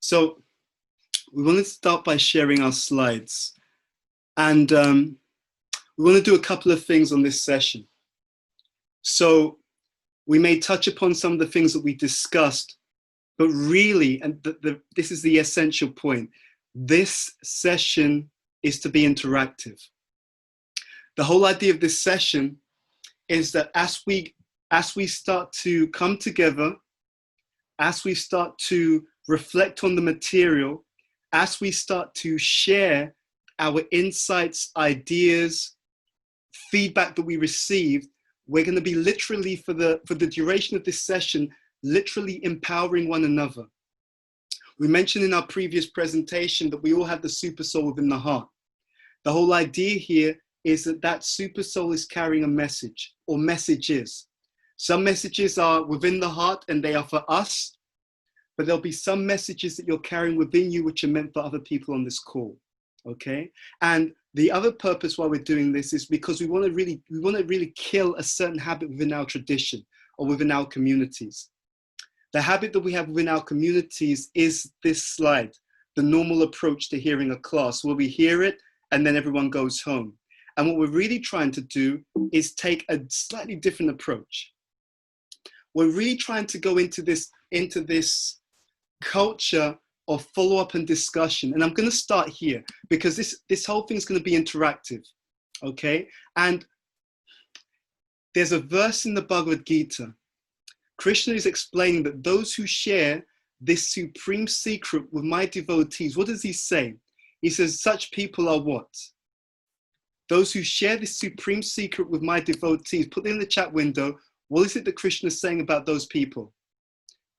So we want to start by sharing our slides. And we want to do a couple of things on this session. So we may touch upon some of the things that we discussed, but really, and this is the essential point, this session is to be interactive. The whole idea of this session is that as we start to come together, as we start to reflect on the material, as we start to share our insights, ideas, feedback that we received, we're going to be literally, for the duration of this session, literally empowering one another. We mentioned in our previous presentation that we all have the super soul within the heart. The whole idea here is that super soul is carrying a message or messages. Some messages are within the heart and they are for us, but there'll be some messages that you're carrying within you which are meant for other people on this call. Okay, and the other purpose why we're doing this is because we want to really kill a certain habit within our tradition or within our communities. The habit that we have within our communities is this slide, the normal approach to hearing a class, where we hear it and then everyone goes home. And what we're really trying to do is take a slightly different approach. We're really trying to go into this culture of follow-up and discussion. And I'm going to start here because this whole thing is going to be interactive, okay? And there's a verse in the Bhagavad Gita. Krishna is explaining that those who share this supreme secret with my devotees, what does he say? He says, such people are what? Those who share this supreme secret with my devotees. Put it in the chat window. What is it that Krishna is saying about those people?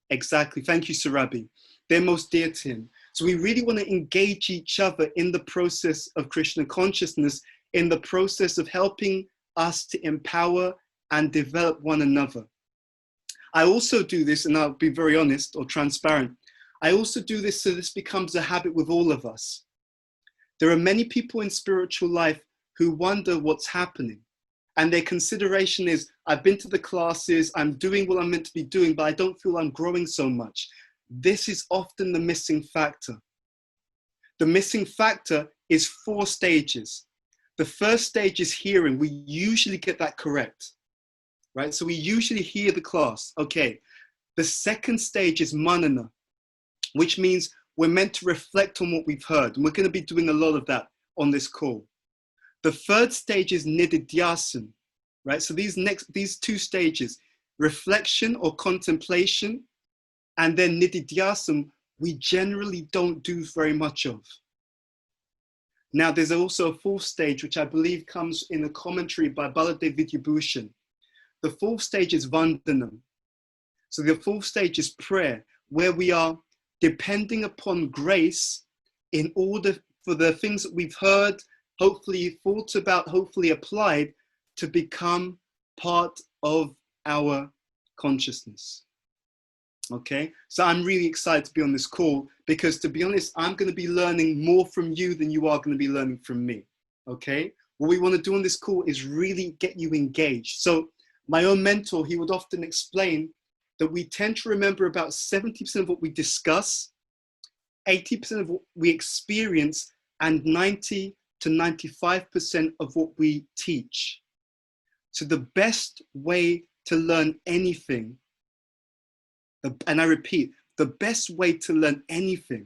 Exactly. Thank you, Sarabi. They're most dear to him. So we really want to engage each other in the process of Krishna consciousness, in the process of helping us to empower and develop one another. I also do this, and I'll be very honest or transparent, I also do this so this becomes a habit with all of us. There are many people in spiritual life who wonder what's happening. And their consideration is, I've been to the classes, I'm doing what I'm meant to be doing, but I don't feel I'm growing so much. This is often the missing factor. The missing factor is 4 stages. The first stage is hearing. We usually get that correct, right? So we usually hear the class, okay. The second stage is manana, which means we're meant to reflect on what we've heard. And we're going to be doing a lot of that on this call. The third stage is nididhyasana, right? So these 2 stages, reflection or contemplation, and then nididhyasana, we generally don't do very much of. Now, there's also a 4th stage, which I believe comes in a commentary by Baladev Vidyabhushan. The 4th stage is vandanam. So the 4th stage is prayer, where we are depending upon grace in order for the things that we've heard, hopefully thought about, hopefully applied, to become part of our consciousness. Okay, so I'm really excited to be on this call because, to be honest, I'm going to be learning more from you than you are going to be learning from me. Okay, what we want to do on this call is really get you engaged. So my own mentor, he would often explain that we tend to remember about 70% of what we discuss, 80% of what we experience, and 90 to 95% of what we teach. So the best way to learn anything, and I repeat, the best way to learn anything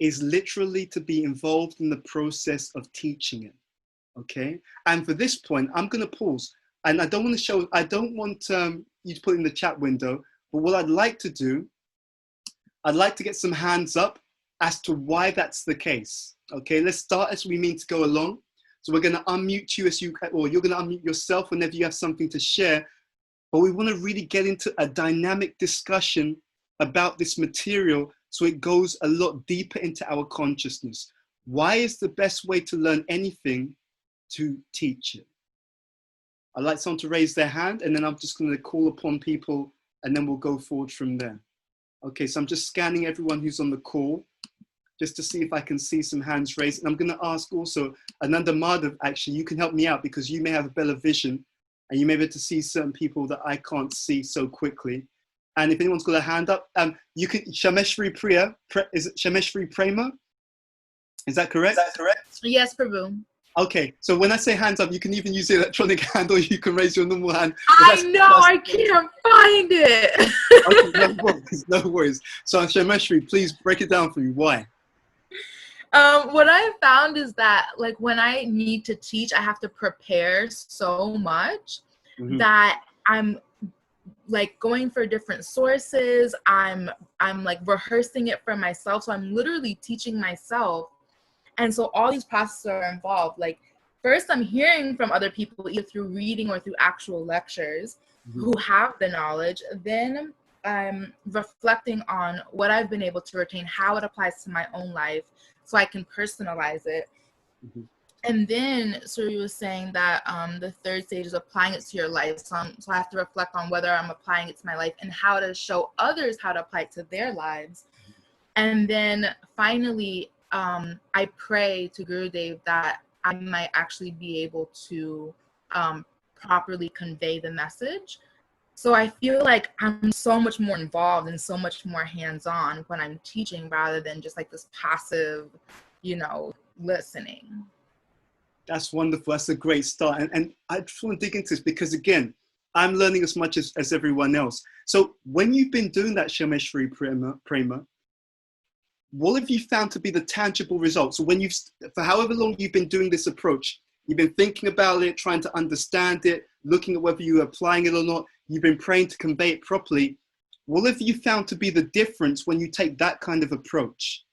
is literally to be involved in the process of teaching it, okay? And for this point, I'm gonna pause. And I don't want you to put it in the chat window, but what I'd like to do, I'd like to get some hands up as to why that's the case. Okay, let's start as we mean to go along. So we're going to unmute you or you're going to unmute yourself whenever you have something to share. But we want to really get into a dynamic discussion about this material so it goes a lot deeper into our consciousness. Why is the best way to learn anything to teach it? I'd like someone to raise their hand, and then I'm just going to call upon people, and then we'll go forward from there. Okay, so I'm just scanning everyone who's on the call, just to see if I can see some hands raised. And I'm going to ask also, Ananda Madhav, actually, you can help me out because you may have a better vision and you may be able to see certain people that I can't see so quickly. And if anyone's got a hand up, you can, Shameshri Priya, is it Shameshri Prema? Is that correct? Yes, Prabhu. Okay, so when I say hands up, you can even use the electronic hand or you can raise your normal hand. I know, I can't find it. Okay, no worries, no worries. So Shameshri, please break it down for me. Why? What I found is that, like, when I need to teach, I have to prepare so much that I'm like going for different sources. I'm like rehearsing it for myself. So I'm literally teaching myself. And so all these processes are involved. Like, first I'm hearing from other people, either through reading or through actual lectures, who have the knowledge. Then I'm reflecting on what I've been able to retain, how it applies to my own life, so I can personalize it. And then Suri was saying that the third stage is applying it to your life. So I have to reflect on whether I'm applying it to my life and how to show others how to apply it to their lives. And then finally, I pray to Gurudev that I might actually be able to properly convey the message. So I feel like I'm so much more involved and so much more hands-on when I'm teaching, rather than just like this passive, listening. That's wonderful. That's a great start. And I just want to dig into this because, again, I'm learning as much as everyone else. So when you've been doing that Shameshri Prema, what have you found to be the tangible results? So when for however long you've been doing this approach, you've been thinking about it, trying to understand it, looking at whether you're applying it or not, you've been praying to convey it properly. What have you found to be the difference when you take that kind of approach?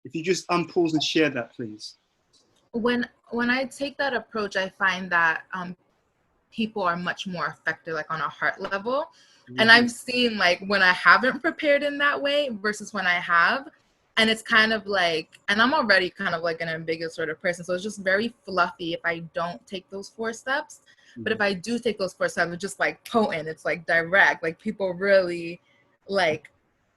If you just unpause and share that, please. When I take that approach, I find that people are much more effective, like on a heart level. And I've seen, like, when I haven't prepared in that way versus when I have, and it's kind of like, and I'm already kind of like an ambiguous sort of person, so it's just very fluffy if I don't take those 4 steps. But if I do take those 4 steps, it's just like potent, it's like direct, like people really like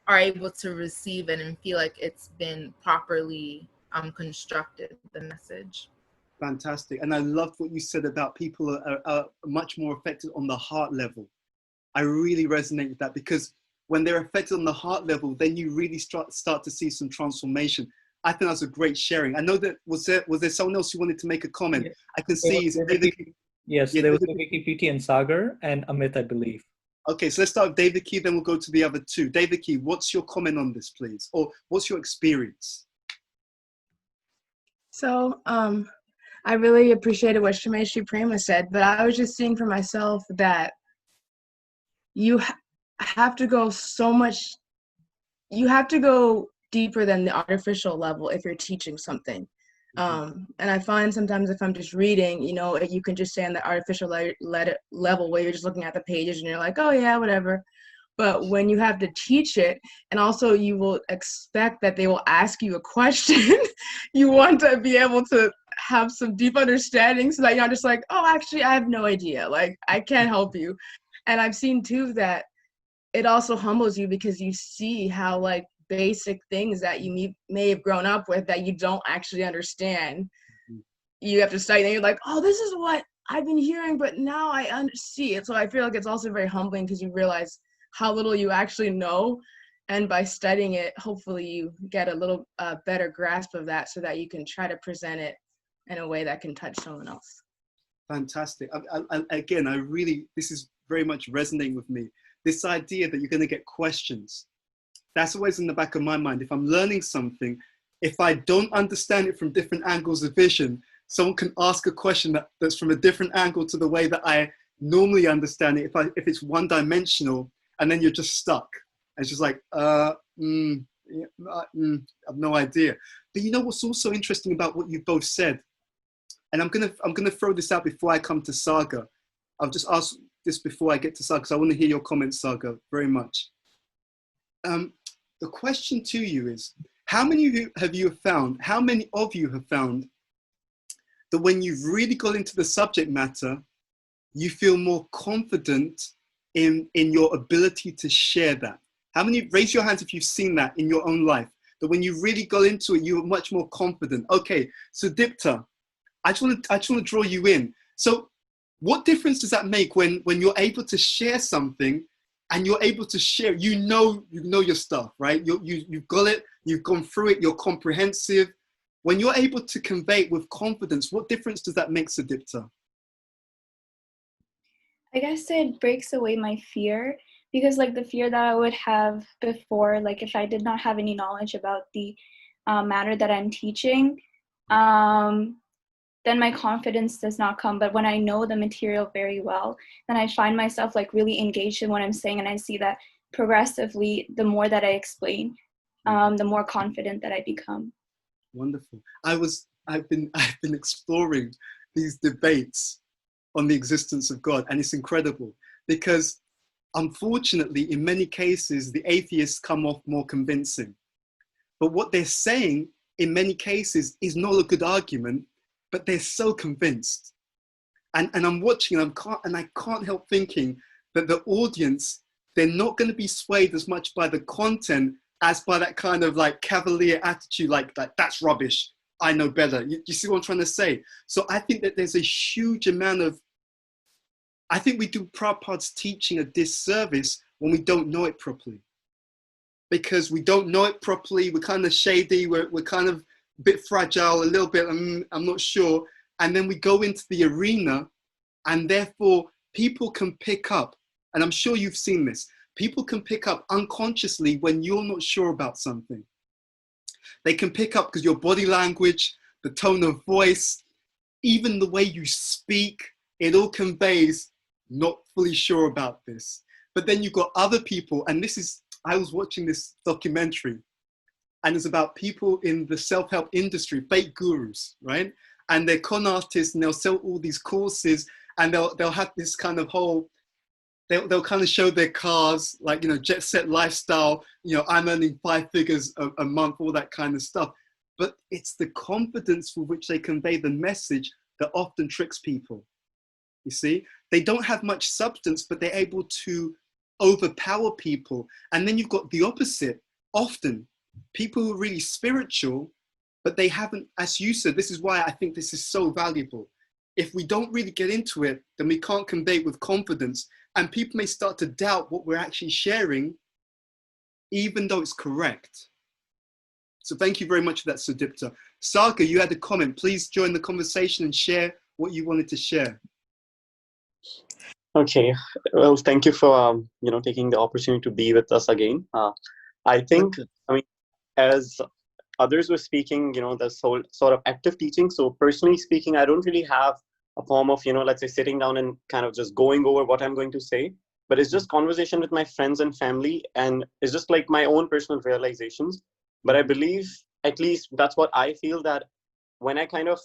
are able to receive it and feel like it's been properly constructed, the message. Fantastic. And I loved what you said about people are much more affected on the heart level. I really resonate with that, because when they're affected on the heart level, then you really start to see some transformation. I think that's a great sharing. I know that, was there someone else who wanted to make a comment? Yes. I can see. Yes, there was David PT and Sagar and Amit, I believe. Okay, so let's start with David Key, then we'll go to the other 2. David Key, what's your comment on this, please? Or what's your experience? So, I really appreciated what Shameshri Prema said, but I was just seeing for myself that you have to go you have to go deeper than the artificial level if you're teaching something. And I find sometimes if I'm just reading, you can just stay on the artificial level where you're just looking at the pages and you're like, oh yeah, whatever. But when you have to teach it, and also you will expect that they will ask you a question, you want to be able to have some deep understanding so that you're not just like, oh, actually, I have no idea. Like, I can't help you. And I've seen too that it also humbles you, because you see how like basic things that you may have grown up with that you don't actually understand. You have to study and you're like, oh, this is what I've been hearing, but now I see it. So I feel like it's also very humbling, because you realize how little you actually know. And by studying it, hopefully you get a little better grasp of that so that you can try to present it in a way that can touch someone else. Fantastic. Again, this is very much resonating with me. This idea that you're going to get questions. That's always in the back of my mind. If I'm learning something, if I don't understand it from different angles of vision, someone can ask a question that's from a different angle to the way that I normally understand it. If it's one-dimensional, and then you're just stuck. And it's just like, I have no idea. But you know what's also interesting about what you both said? And I'm gonna throw this out before I come to Saga. I'll just ask this before I get to Saga, because I want to hear your comments, Saga, very much. The question to you is, how many of you have found that when you've really got into the subject matter, you feel more confident in your ability to share that? How many, raise your hands if you've seen that in your own life, that when you really got into it, you were much more confident? Okay, so Dipta, I just want to draw you in. So what difference does that make when you're able to share something and you're able to share, you know your stuff, right? You've got it, you've gone through it, you're comprehensive. When you're able to convey it with confidence, what difference does that make, Sudipta? I guess it breaks away my fear, because like the fear that I would have before, like if I did not have any knowledge about the matter that I'm teaching, then my confidence does not come. But when I know the material very well, then I find myself like really engaged in what I'm saying, and I see that progressively, the more that I explain, the more confident that I become. Wonderful. I've been exploring these debates on the existence of God, and it's incredible because unfortunately, in many cases, the atheists come off more convincing. But what they're saying in many cases is not a good argument, but they're so convinced. And I'm watching and I can't help thinking that the audience, they're not going to be swayed as much by the content as by that kind of like cavalier attitude, like that's rubbish, I know better. You see what I'm trying to say? So I think that there's a huge amount of, I think we do Prabhupada's teaching a disservice when we don't know it properly. Because we don't know it properly, we're kind of shady, we're kind of a bit fragile, a little bit, I'm not sure. And then we go into the arena, and therefore people can pick up, and I'm sure you've seen this, people can pick up unconsciously when you're not sure about something. They can pick up because your body language, the tone of voice, even the way you speak, it all conveys not fully sure about this. But then you've got other people, and I was watching this documentary, and it's about people in the self-help industry, fake gurus, right? And they're con artists, and they'll sell all these courses, and they'll have this kind of whole, they'll kind of show their cars, like, jet set lifestyle, I'm earning 5 figures a month, all that kind of stuff. But it's the confidence with which they convey the message that often tricks people. You see, they don't have much substance, but they're able to overpower people. And then you've got the opposite. Often people who are really spiritual, but they haven't, as you said, this is why I think this is so valuable. If we don't really get into it, then we can't convey it with confidence. And people may start to doubt what we're actually sharing, even though it's correct. So thank you very much for that, Sudipta. Saga, you had a comment. Please join the conversation and share what you wanted to share. Okay, well, thank you for taking the opportunity to be with us again. I think, as others were speaking, this whole sort of active teaching. So personally speaking, I don't really have a form of, let's say, sitting down and kind of just going over what I'm going to say, but it's just conversation with my friends and family, and it's just like my own personal realizations. But I believe, at least that's what I feel, that when I kind of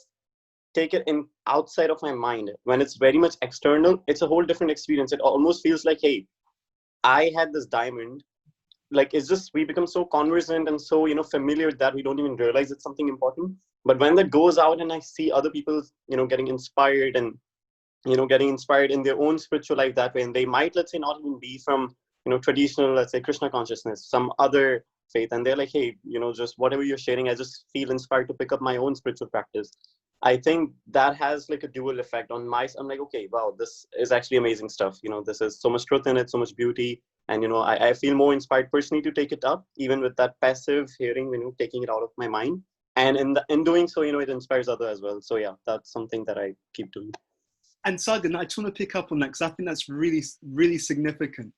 take it in outside of my mind, when it's very much external, it's a whole different experience. It almost feels like, hey, I had this diamond. Like, it's just, we become so conversant and so, familiar that we don't even realize it's something important. But when that goes out and I see other people, getting inspired and, getting inspired in their own spiritual life that way, and they might, let's say, not even be from, traditional, let's say, Krishna consciousness, some other faith, and they're like, hey, just whatever you're sharing, I just feel inspired to pick up my own spiritual practice. I think that has like a dual effect on I'm like, okay, wow, this is actually amazing stuff. This is so much truth in it, so much beauty. And, I feel more inspired personally to take it up, even with that passive hearing, taking it out of my mind. And in doing so, it inspires others as well. So yeah, that's something that I keep doing. And Sagan, I just want to pick up on that because I think that's really, really significant.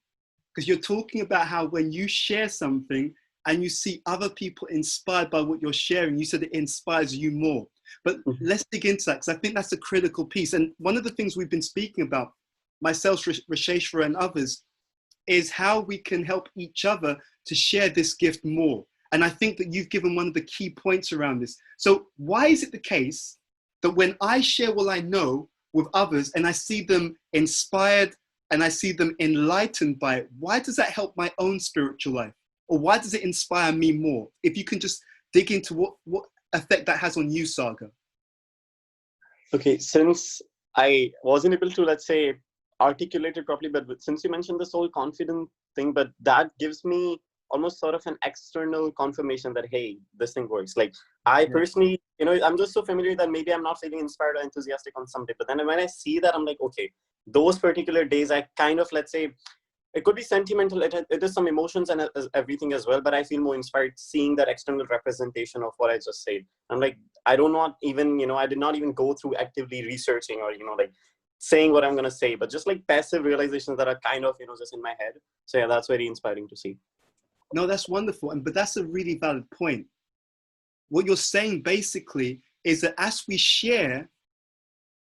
Because you're talking about how when you share something and you see other people inspired by what you're sharing, you said it inspires you more. But let's dig into that, because I think that's a critical piece. And one of the things we've been speaking about, myself, Rasheshwara, and others, is how we can help each other to share this gift more. And I think that you've given one of the key points around this. So why is it the case that when I share what I know with others and I see them inspired and I see them enlightened by it, why does that help my own spiritual life? Or why does it inspire me more? If you can just dig into what effect that has on you, Saga. Okay, since I wasn't able to, let's say, articulate it properly, but since you mentioned this whole confident thing, but that gives me almost sort of an external confirmation that, hey, this thing works. Like, I personally, I'm just so familiar that maybe I'm not feeling inspired or enthusiastic on some day, but then when I see that, I'm like, okay, those particular days, I kind of, let's say, it could be sentimental. It is some emotions and everything as well. But I feel more inspired seeing that external representation of what I just said. I'm like, I do not even, I did not even go through actively researching or, like saying what I'm going to say, but just like passive realizations that are kind of, just in my head. So yeah, that's very inspiring to see. No, that's wonderful. But that's a really valid point. What you're saying basically is that as we share,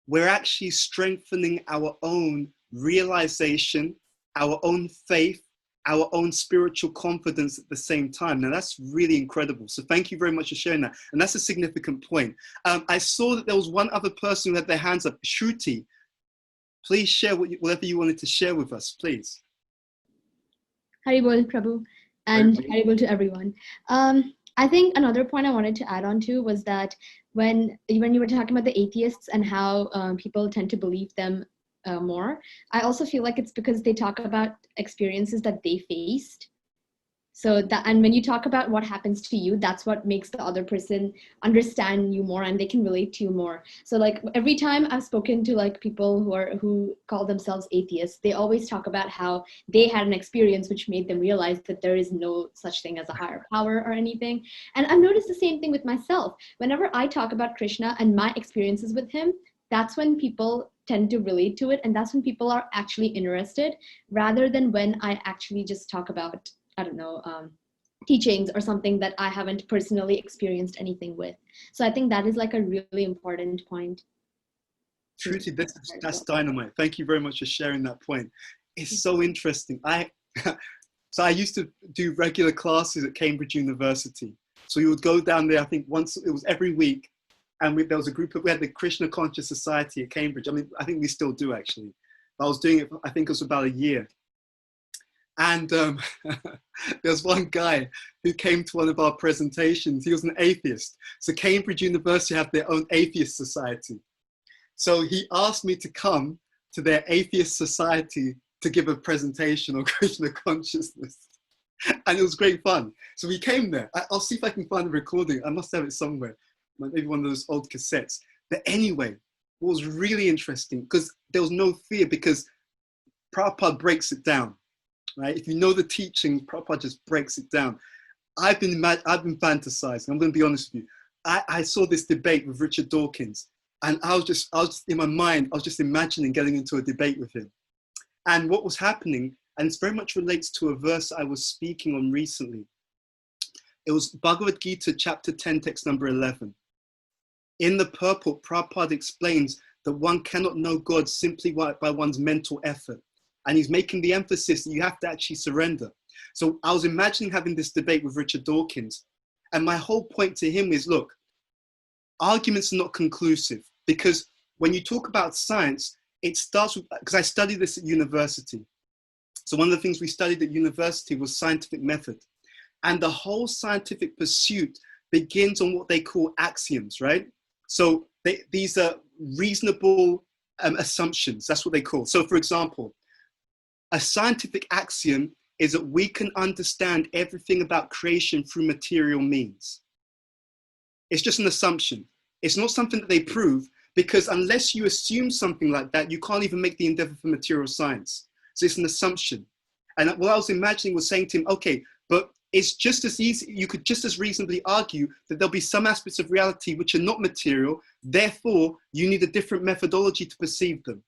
we're actually strengthening our own realization, our own faith, our own spiritual confidence at the same time. Now that's really incredible. So thank you very much for sharing that. And that's a significant point. I saw that there was one other person who had their hands up. Shruti, please share whatever you wanted to share with us, please. Haribol, Prabhu, and Haribol to everyone. I think another point I wanted to add on to was that when you were talking about the atheists and how people tend to believe them more, I also feel like it's because they talk about experiences that they faced. So that, and when you talk about what happens to you, that's what makes the other person understand you more and they can relate to you more. So like every time I've spoken to like people who call themselves atheists, they always talk about how they had an experience which made them realize that there is no such thing as a higher power or anything. And I've noticed the same thing with myself. Whenever I talk about Krishna and my experiences with him, that's when people tend to relate to it. And that's when people are actually interested, rather than when I actually just talk about, I don't know, teachings or something that I haven't personally experienced anything with. So I think that is like a really important point. Shruti, that's dynamite. Thank you very much for sharing that point. It's so interesting. So I used to do regular classes at Cambridge University. So we would go down there, I think once, it was every week. And there was a group we had the Krishna Conscious Society at Cambridge. I mean, I think we still do actually. I was doing it, I think it was about a year. And there was one guy who came to one of our presentations. He was an atheist. So Cambridge University have their own atheist society. So he asked me to come to their atheist society to give a presentation on Krishna consciousness. And it was great fun. So we came there. I'll see if I can find the recording. I must have it somewhere. Maybe one of those old cassettes. But anyway, what was really interesting, because there was no fear, because Prabhupada breaks it down. Right? If you know the teaching, Prabhupada just breaks it down. I've been fantasizing. I'm going to be honest with you. I saw this debate with Richard Dawkins, and I was just in my mind, I was just imagining getting into a debate with him. And what was happening, and it very much relates to a verse I was speaking on recently. It was Bhagavad Gita, chapter 10, text number 11. In the purport, Prabhupada explains that one cannot know God simply by one's mental effort. And he's making the emphasis that you have to actually surrender. So I was imagining having this debate with Richard Dawkins. And my whole point to him is, look, arguments are not conclusive, because when you talk about science, it starts with, because I studied this at university. So one of the things we studied at university was scientific method. And the whole scientific pursuit begins on what they call axioms, right? So these are reasonable assumptions. That's what they call. So for example, a scientific axiom is that we can understand everything about creation through material means. It's just an assumption. It's not something that they prove, because unless you assume something like that, you can't even make the endeavor for material science. So it's an assumption. And what I was imagining was saying to him, okay, but it's just as easy, you could just as reasonably argue that there'll be some aspects of reality which are not material, therefore you need a different methodology to perceive them.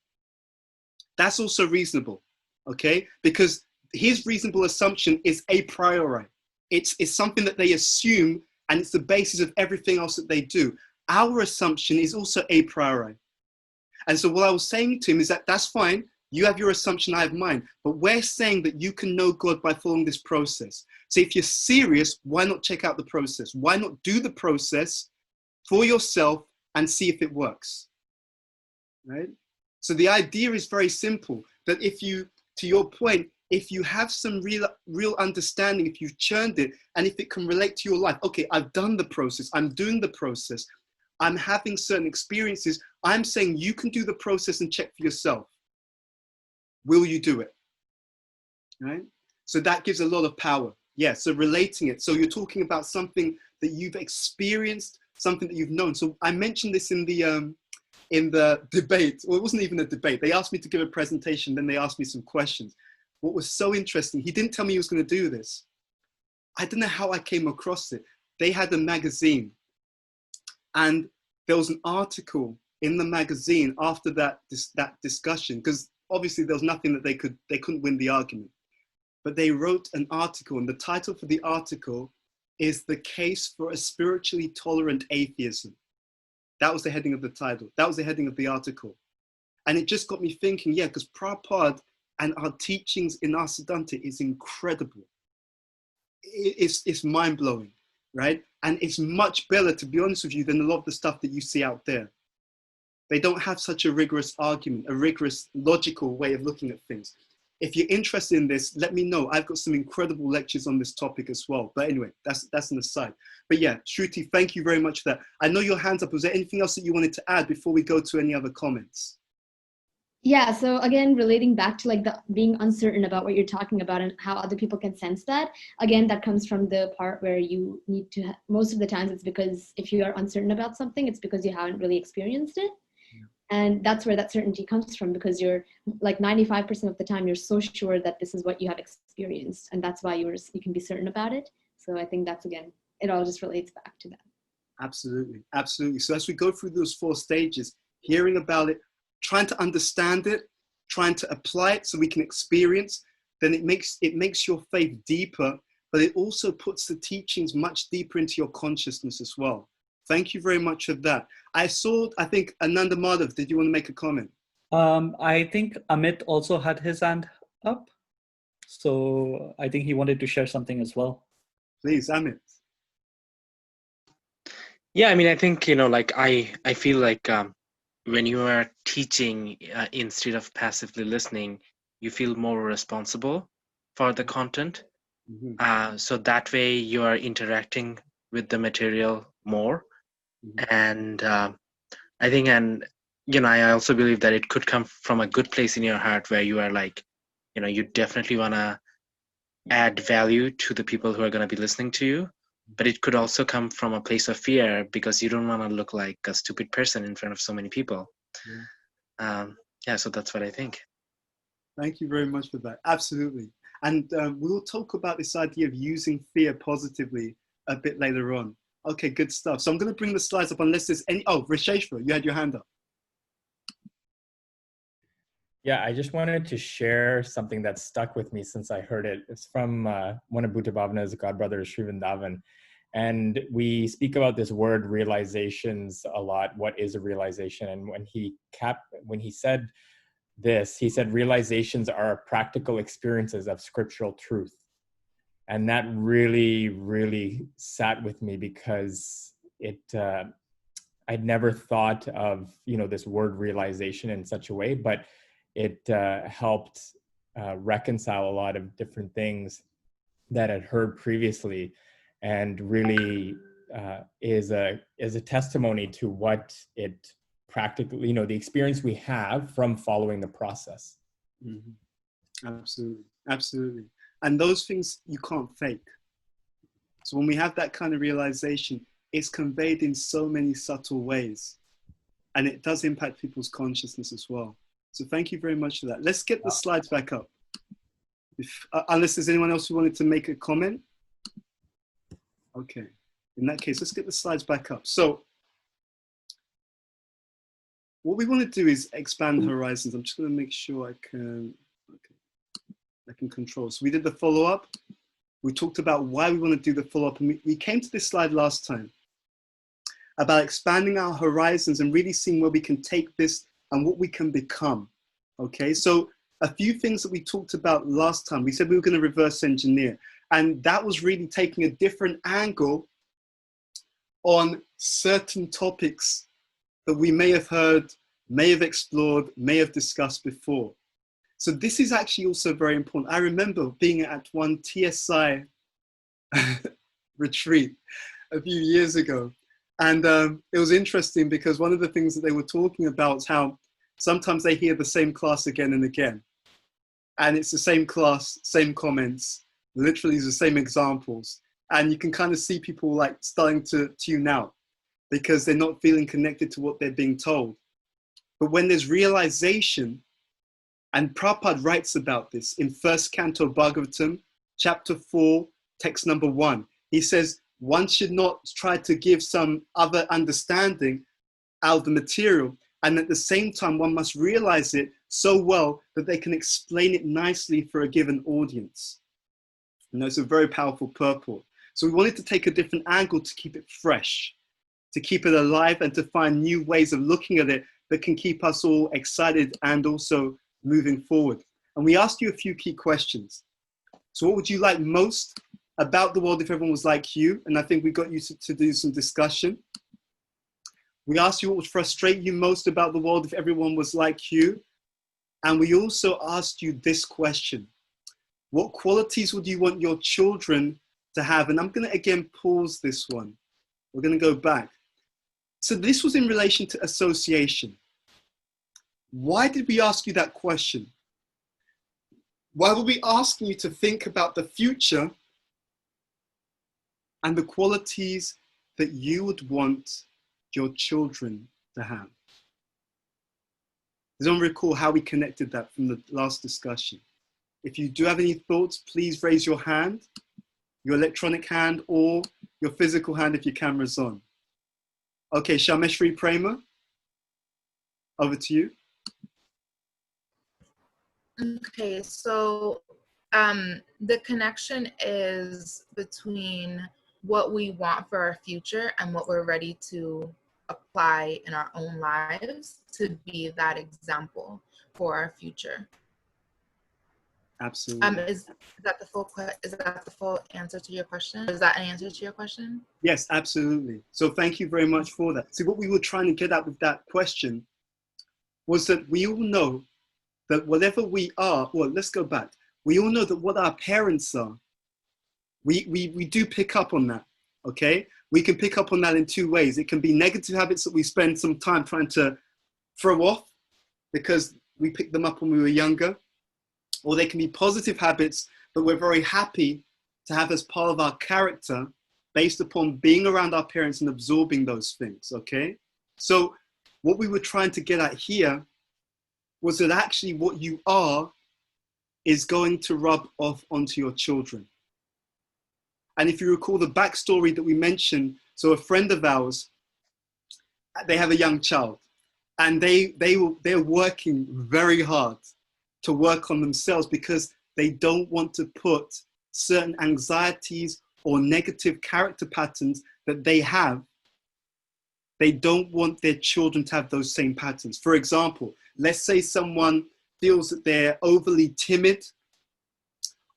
That's also reasonable. Okay, because his reasonable assumption is a priori. It's something that they assume, and it's the basis of everything else that they do. Our assumption is also a priori. And so what I was saying to him is that that's fine. You have your assumption, I have mine. But we're saying that you can know God by following this process. So if you're serious, why not check out the process? Why not do the process for yourself and see if it works? Right? So the idea is very simple, that if you, to your point, if you have some real understanding, if you've churned it, and if it can relate to your life, okay, I've done the process, I'm doing the process, I'm having certain experiences, I'm saying you can do the process and check for yourself. Will you do it? Right? So that gives a lot of power. Yeah, so relating it. So you're talking about something that you've experienced, something that you've known. So I mentioned this in the debate. Well, it wasn't even a debate. They asked me to give a presentation, then they asked me some questions. what was so interesting, he didn't tell me he was going to do this. I don't know how I came across it. They had a magazine, and there was an article in the magazine after that discussion, because obviously there was nothing that they couldn't win the argument. But they wrote an article, and the title for the article is "The Case for a Spiritually Tolerant Atheism." That was the heading of the title. That was the heading of the article. And it just got me thinking, yeah, because Prabhupada and our teachings in our Siddhanta is incredible. It's mind-blowing, right? And it's much better, to be honest with you, than a lot of the stuff that you see out there. They don't have such a rigorous argument, a rigorous, logical way of looking at things. If you're interested in this, let me know. I've got some incredible lectures on this topic as well. But anyway, that's an aside. But yeah, Shruti, thank you very much for that. I know your hand's up. Was there anything else that you wanted to add before we go to any other comments? Yeah, so again, relating back to like the being uncertain about what you're talking about and how other people can sense that, again, that comes from the part where you need to, most of the times it's because if you are uncertain about something, it's because you haven't really experienced it. And that's where that certainty comes from, because you're like 95% of the time, you're so sure that this is what you have experienced. And that's why you can be certain about it. So I think that's, again, it all just relates back to that. Absolutely, absolutely. So as we go through those 4 stages, hearing about it, trying to understand it, trying to apply it so we can experience, then it makes your faith deeper, but it also puts the teachings much deeper into your consciousness as well. Thank you very much for that. I think Ananda Madhav, did you want to make a comment? I think Amit also had his hand up. So I think he wanted to share something as well. Please, Amit. Yeah, I mean, I think, like I feel like when you are teaching instead of passively listening, you feel more responsible for the content. Mm-hmm. So that way you are interacting with the material more. Mm-hmm. And I think, I also believe that it could come from a good place in your heart where you are like, you definitely want to add value to the people who are going to be listening to you. But it could also come from a place of fear because you don't want to look like a stupid person in front of so many people. Yeah, so that's what I think. Thank you very much for that. Absolutely. And we'll talk about this idea of using fear positively a bit later on. Okay, good stuff. So I'm going to bring the slides up unless there's any... Oh, Risheshwar, you had your hand up. Yeah, I just wanted to share something that stuck with me since I heard it. It's from one of Bhuta Bhavana's godbrothers, Sri Vrindavan. And we speak about this word realizations a lot. What is a realization? And when he said this, he said realizations are practical experiences of scriptural truth. And that really, really sat with me because I'd never thought of, this word realization in such a way, but it helped reconcile a lot of different things that I'd heard previously, and really is a testimony to what it practically, the experience we have from following the process. Mm-hmm. Absolutely, absolutely. And those things you can't fake. So when we have that kind of realization, it's conveyed in so many subtle ways, and it does impact people's consciousness as well. So thank you very much for that. Let's get the slides back up. Unless there's anyone else who wanted to make a comment. Okay, in that case, let's get the slides back up. So what we want to do is expand horizons. I'm just going to make sure I can control. So we did the follow-up. We talked about why we want to do the follow-up. And we came to this slide last time about expanding our horizons and really seeing where we can take this and what we can become. Okay, so a few things that we talked about last time. We said we were going to reverse engineer. And that was really taking a different angle on certain topics that we may have heard, may have explored, may have discussed before. So this is actually also very important. I remember being at one TSI retreat a few years ago. And it was interesting because one of the things that they were talking about is how sometimes they hear the same class again and again. And it's the same class, same comments, literally the same examples. And you can kind of see people like starting to tune out because they're not feeling connected to what they're being told. But when there's realization, And Prabhupada writes about this in First Canto Bhagavatam, chapter 4, text number 1. He says, one should not try to give some other understanding out of the material, and at the same time, one must realize it so well that they can explain it nicely for a given audience. You know, it's a very powerful purport. So we wanted to take a different angle to keep it fresh, to keep it alive, and to find new ways of looking at it that can keep us all excited and also moving forward. And we asked you a few key questions. So what would you like most about the world if everyone was like you? And I think we got you to do some discussion. We asked you what would frustrate you most about the world if everyone was like you. And we also asked you this question. What qualities would you want your children to have? And I'm going to again pause this one. We're going to go back. So this was in relation to association. Why did we ask you that question? Why were we asking you to think about the future and the qualities that you would want your children to have? Does anyone recall how we connected that from the last discussion? If you do have any thoughts, please raise your hand, your electronic hand or your physical hand if your camera's on. Okay, Shameshri Prema, over to you. Okay, so the connection is between what we want for our future and what we're ready to apply in our own lives to be that example for our future. Absolutely. Is that the full answer to your question? Is that an answer to your question? Yes, absolutely. So thank you very much for that. See, what we were trying to get at with that question was that we all know that whatever we are, well, let's go back. We all know that what our parents are, we do pick up on that, okay? We can pick up on that in two ways. It can be negative habits that we spend some time trying to throw off because we picked them up when we were younger, or they can be positive habits that we're very happy to have as part of our character based upon being around our parents and absorbing those things, okay? So what we were trying to get at here was that actually what you are is going to rub off onto your children. And if you recall the backstory that we mentioned, so a friend of ours, they have a young child and they're working very hard to work on themselves because they don't want to put certain anxieties or negative character patterns that they have. They don't want their children to have those same patterns. For example, let's say someone feels that they're overly timid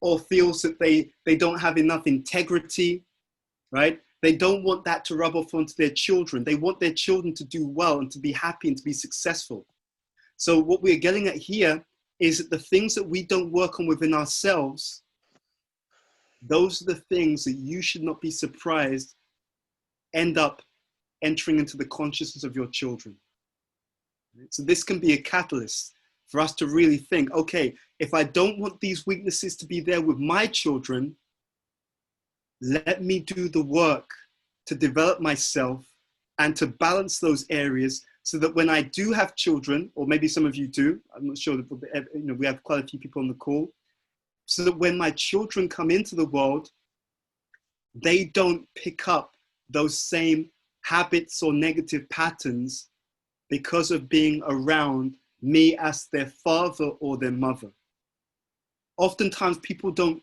or feels that they don't have enough integrity, right? They don't want that to rub off onto their children. They want their children to do well and to be happy and to be successful. So what we're getting at here is that the things that we don't work on within ourselves, those are the things that you should not be surprised end up entering into the consciousness of your children. So this can be a catalyst for us to really think, okay, if I don't want these weaknesses to be there with my children, let me do the work to develop myself and to balance those areas so that when I do have children, or maybe some of you do, I'm not sure, we have quite a few people on the call, so that when my children come into the world, they don't pick up those same habits or negative patterns because of being around me as their father or their mother. Oftentimes people don't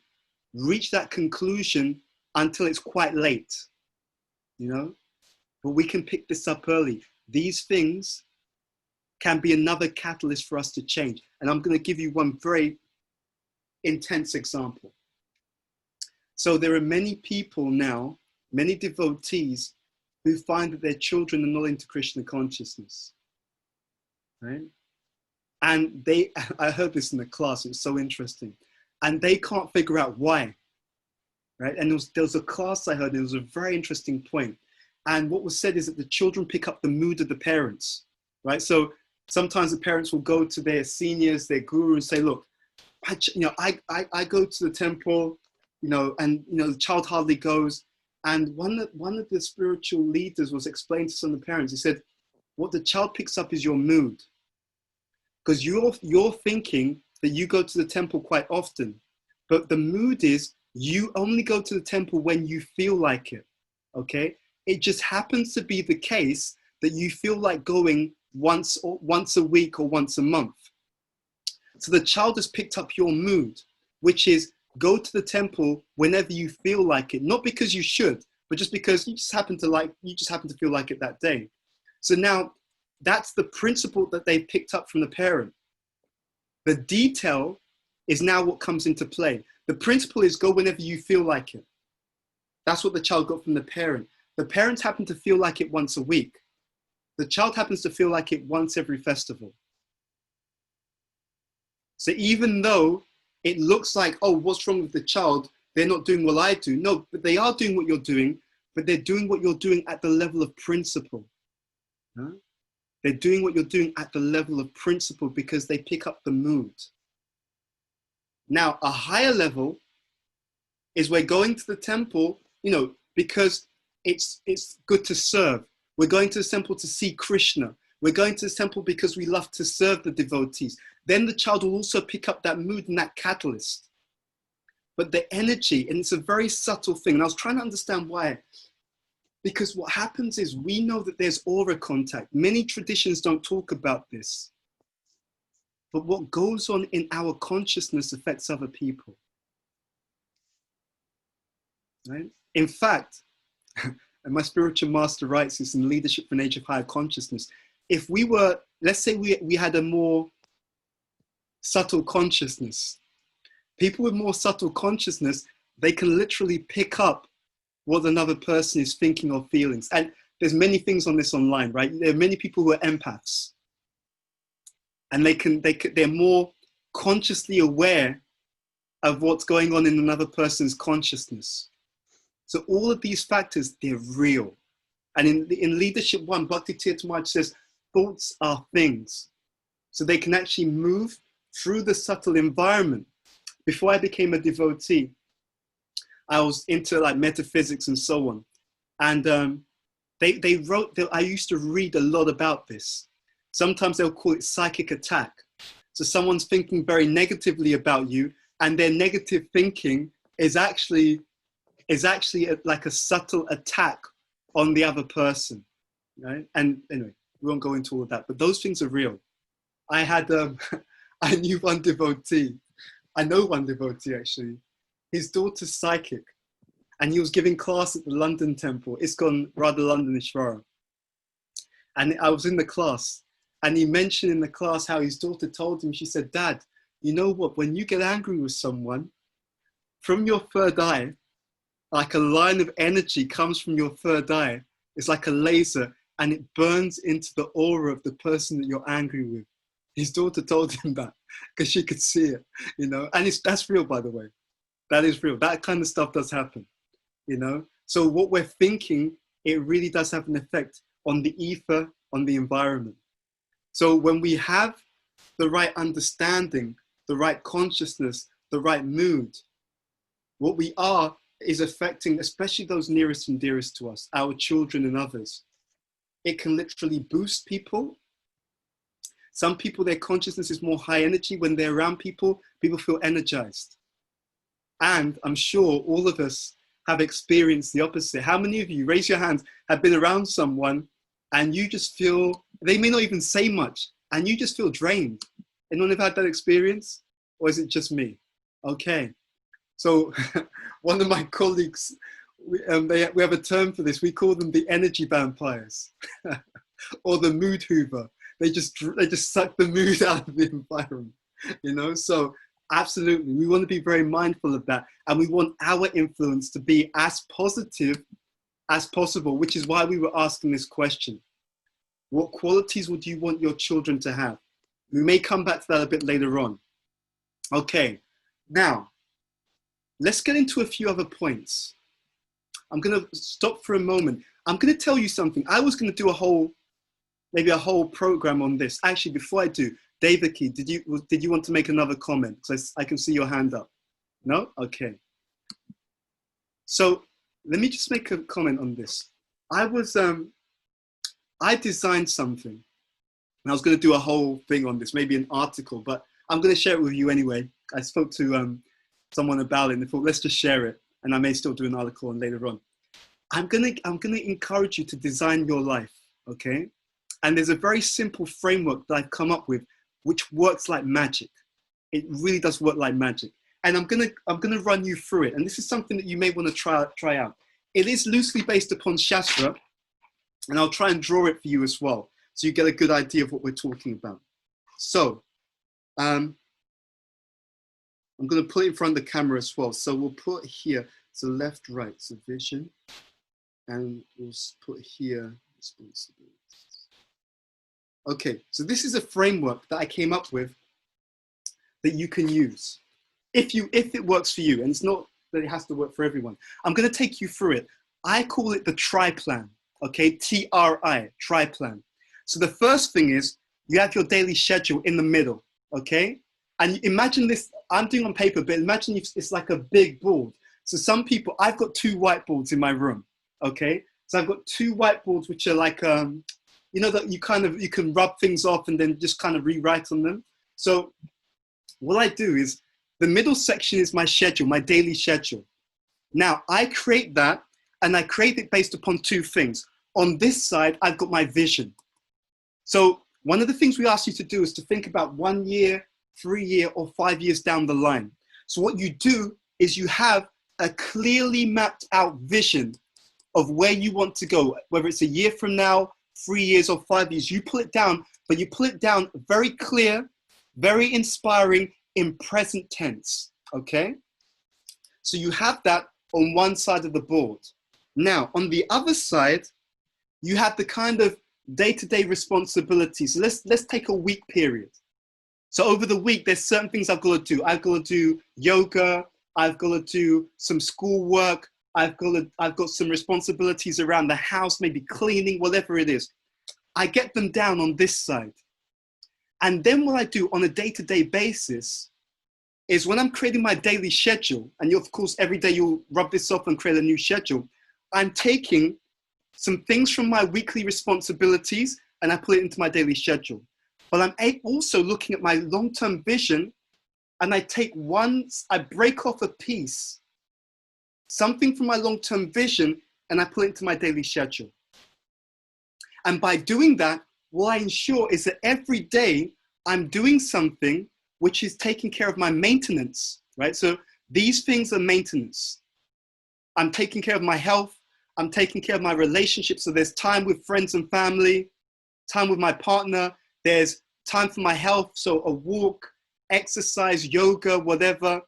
reach that conclusion until it's quite late, but we can pick this up early. These things can be another catalyst for us to change. And I'm going to give you one very intense example. So there are many people now, many devotees who find that their children are not into Krishna consciousness, right? And I heard this in the class, it was so interesting. And they can't figure out why, right? And there was a class I heard, and it was a very interesting point. And what was said is that the children pick up the mood of the parents, right? So sometimes the parents will go to their seniors, their guru, and say, look, I go to the temple, and the child hardly goes. And one of the spiritual leaders was explaining to some of the parents, he said, what the child picks up is your mood. because you're thinking that you go to the temple quite often, but the mood is you only go to the temple when you feel like it, okay? It just happens to be the case that you feel like going once a week or once a month. So the child has picked up your mood, which is go to the temple whenever you feel like it, not because you should, but just because you just happen to feel like it that day. So now that's the principle that they picked up from the parent. The detail is now what comes into play. The principle is go whenever you feel like it. That's what the child got from the parent. The parents happen to feel like it once a week. The child happens to feel like it once every festival. So even though it looks like, oh, what's wrong with the child? They're not doing what I do. No, but they are doing what you're doing, but they're doing what you're doing at the level of principle. Huh? They're doing what you're doing at the level of principle because they pick up the mood. Now, a higher level is we're going to the temple, because it's good to serve. We're going to the temple to see Krishna. We're going to the temple because we love to serve the devotees. Then the child will also pick up that mood and that catalyst. But the energy, and it's a very subtle thing, and I was trying to understand why. Because what happens is we know that there's aura contact. Many traditions don't talk about this. But what goes on in our consciousness affects other people. Right? In fact, and my spiritual master writes this in Leadership for an Age of Higher Consciousness, if we were, let's say we had a more subtle consciousness, people with more subtle consciousness, they can literally pick up what another person is thinking or feelings. And there's many things on this online, right? There are many people who are empaths. And they're more consciously aware of what's going on in another person's consciousness. So all of these factors, they're real. And in Leadership 1, Bhakti Tirtha Maharaj says, thoughts are things. So they can actually move through the subtle environment. Before I became a devotee, I was into like metaphysics and so on. And they wrote, I used to read a lot about this. Sometimes they'll call it psychic attack. So someone's thinking very negatively about you, and their negative thinking is actually like a subtle attack on the other person, right? And anyway, we won't go into all of that, but those things are real. I knew one devotee. I know one devotee actually. His daughter's psychic, and he was giving class at the London temple, ISKCON Radha Londonishvara. And I was in the class, and he mentioned in the class how his daughter told him, she said, Dad, you know what, when you get angry with someone, from your third eye, like a line of energy comes from your third eye. It's like a laser, and it burns into the aura of the person that you're angry with. His daughter told him that because she could see it, and that's real, by the way. That is real. That kind of stuff does happen, So what we're thinking, it really does have an effect on the ether, on the environment. So when we have the right understanding, the right consciousness, the right mood, what we are is affecting, especially those nearest and dearest to us, our children and others. It can literally boost people. Some people, their consciousness is more high energy. When they're around people, people feel energized. And I'm sure all of us have experienced the opposite. How many of you, raise your hands, have been around someone and you just feel, they may not even say much, and you just feel drained? Anyone have had that experience? Or is it just me? Okay. So one of my colleagues, we have a term for this. We call them the energy vampires or the mood hoover. They just suck the mood out of the environment, So absolutely, we want to be very mindful of that. And we want our influence to be as positive as possible, which is why we were asking this question. What qualities would you want your children to have? We may come back to that a bit later on. Okay, now, let's get into a few other points. I'm going to stop for a moment. I'm going to tell you something. I was going to do maybe a whole program on this. Actually, before I do, Devaki, did you want to make another comment? Because I can see your hand up. No? Okay. So let me just make a comment on this. I designed something, And I was going to do a whole thing on this, maybe an article, but I'm going to share it with you anyway. I spoke to someone about it and they thought, let's just share it. And I may still do an article on later on. I'm gonna encourage you to design your life, okay? And there's a very simple framework that I've come up with, which works like magic. It really does work like magic. And I'm gonna run you through it. And this is something that you may want to try out. It is loosely based upon Shastra, and I'll try and draw it for you as well, so you get a good idea of what we're talking about. So, I'm gonna put it in front of the camera as well. So we'll put here, so left, right, so vision. And we'll put here responsibilities. Okay, so this is a framework that I came up with that you can use if it works for you, and it's not that it has to work for everyone. I'm going to take you through it. I call it the tri-plan, okay? T-R-I, tri-plan. So the first thing is you have your daily schedule in the middle, okay? And imagine this, I'm doing on paper, but imagine it's like a big board. So some people, I've got 2 whiteboards in my room. Okay, so I've got 2 whiteboards which are like, you know, that you can rub things off and then just kind of rewrite on them. So what I do is the middle section is my schedule, my daily schedule. Now I create that, and I create it based upon 2 things. On this side, I've got my vision. So one of the things we ask you to do is to think about 1 year, 3 year, or 5 years down the line. So what you do is you have a clearly mapped out vision of where you want to go, whether it's a year from now, 3 years or 5 years. You pull it down, but you pull it down very clear, very inspiring in present tense, okay? So you have that on one side of the board. Now, on the other side, you have the kind of day-to-day responsibilities. So let's take a week period. So over the week, there's certain things I've got to do. I've got to do yoga, I've got to do some schoolwork, I've got some responsibilities around the house, maybe cleaning, whatever it is. I get them down on this side. And then what I do on a day-to-day basis is when I'm creating my daily schedule, and you, of course, every day you'll rub this off and create a new schedule, I'm taking some things from my weekly responsibilities and I put it into my daily schedule. But I'm also looking at my long-term vision, and I break off a piece, something from my long-term vision, and I put it into my daily schedule. And by doing that, what I ensure is that every day I'm doing something which is taking care of my maintenance, right? So these things are maintenance. I'm taking care of my health. I'm taking care of my relationships. So there's time with friends and family, time with my partner. There's time for my health. So a walk, exercise, yoga, whatever.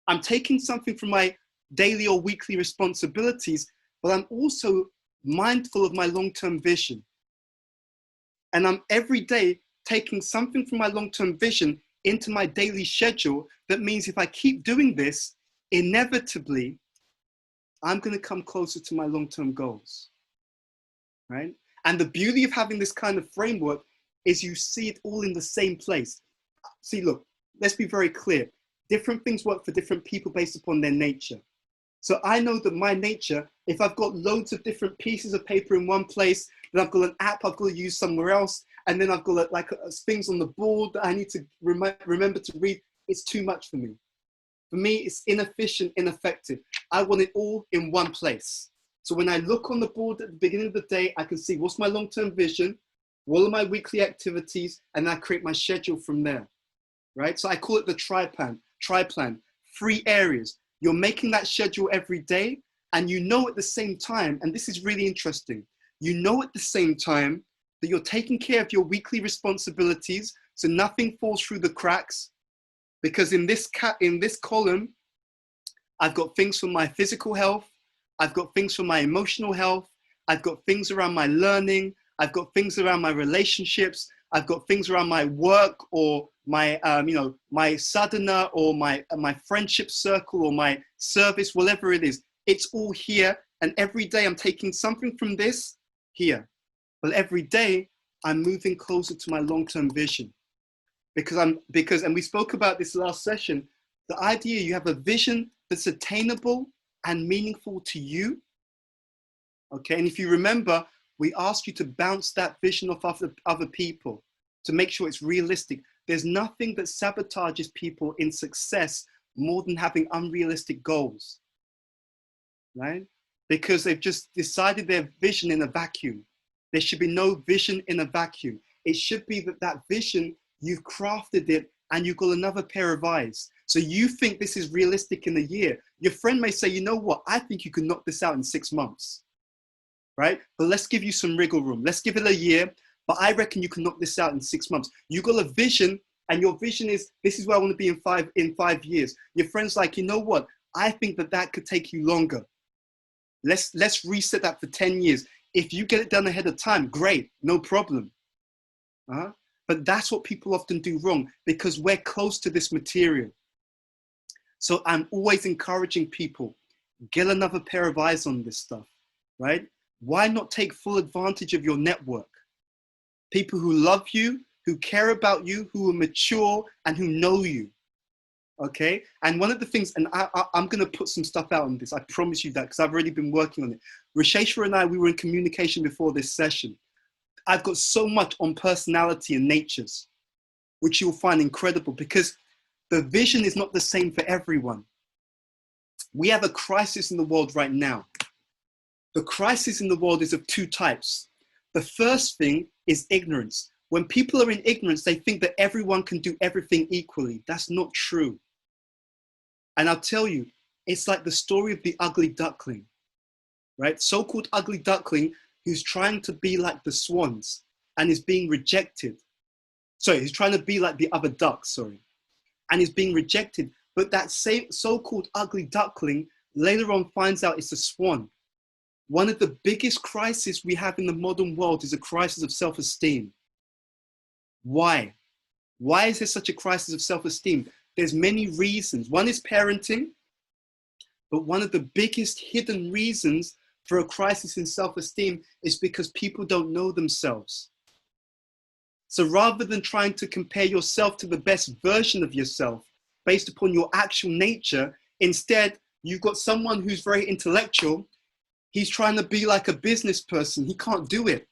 I'm taking something from my daily or weekly responsibilities, but I'm also mindful of my long-term vision. And I'm every day taking something from my long-term vision into my daily schedule. That means if I keep doing this, inevitably, I'm going to come closer to my long-term goals, right? And the beauty of having this kind of framework is you see it all in the same place. See, look, let's be very clear. Different things work for different people based upon their nature. So I know that my nature, if I've got loads of different pieces of paper in one place, then I've got an app I've got to use somewhere else, and then I've got things on the board that I need to remember to read, it's too much for me. For me, it's inefficient, ineffective. I want it all in one place. So when I look on the board at the beginning of the day, I can see what's my long-term vision, what are my weekly activities, and I create my schedule from there, right? So I call it the tri-plan, 3 areas. You're making that schedule every day, and you know at the same time, and this is really interesting, you know at the same time that you're taking care of your weekly responsibilities, so nothing falls through the cracks, because in this column, I've got things for my physical health, I've got things for my emotional health, I've got things around my learning, I've got things around my relationships, I've got things around my work or my, my sadhana or my friendship circle or my service, whatever it is. It's all here, and every day I'm taking something from this here. But every day I'm moving closer to my long-term vision, because and we spoke about this last session. The idea you have a vision that's attainable and meaningful to you. Okay, and if you remember, we asked you to bounce that vision off other people. to make sure it's realistic. There's nothing that sabotages people in success more than having unrealistic goals, right? Because they've just decided their vision in a vacuum. There should be no vision in a vacuum. It should be that that vision, you've crafted it and you've got another pair of eyes. So you think this is realistic in a year. Your friend may say, you know what, I think you can knock this out in 6 months, right? But let's give you some wriggle room. Let's give it a year, but I reckon you can knock this out in 6 months. You got a vision, and your vision is, this is where I want to be in 5 years. Your friend's like, you know what, I think that that could take you longer. Let's reset that for 10 years. If you get it done ahead of time, great, no problem. But that's what people often do wrong, because we're close to this material. So I'm always encouraging people, get another pair of eyes on this stuff, right? Why not take full advantage of your network? People who love you, who care about you, who are mature, and who know you, okay? And one of the things, and I'm gonna put some stuff out on this, I promise you that, because I've already been working on it. Rasheshwar and I, we were in communication before this session. I've got so much on personality and natures, which you'll find incredible, because the vision is not the same for everyone. We have a crisis in the world right now. The crisis in the world is of 2 types. The first thing is ignorance. When people are in ignorance, they think that everyone can do everything equally. That's not true. And I'll tell you, it's like the story of the ugly duckling, right? So-called ugly duckling who's trying to be like the swans and is being rejected. Sorry, he's trying to be like the other ducks, sorry. And is being rejected. But that same so-called ugly duckling later on finds out it's a swan. One of the biggest crises we have in the modern world is a crisis of self-esteem. Why? Why is there such a crisis of self-esteem? There's many reasons. One is parenting, but one of the biggest hidden reasons for a crisis in self-esteem is because people don't know themselves. So rather than trying to compare yourself to the best version of yourself based upon your actual nature, instead, you've got someone who's very intellectual. He's trying to be like a business person. He can't do it.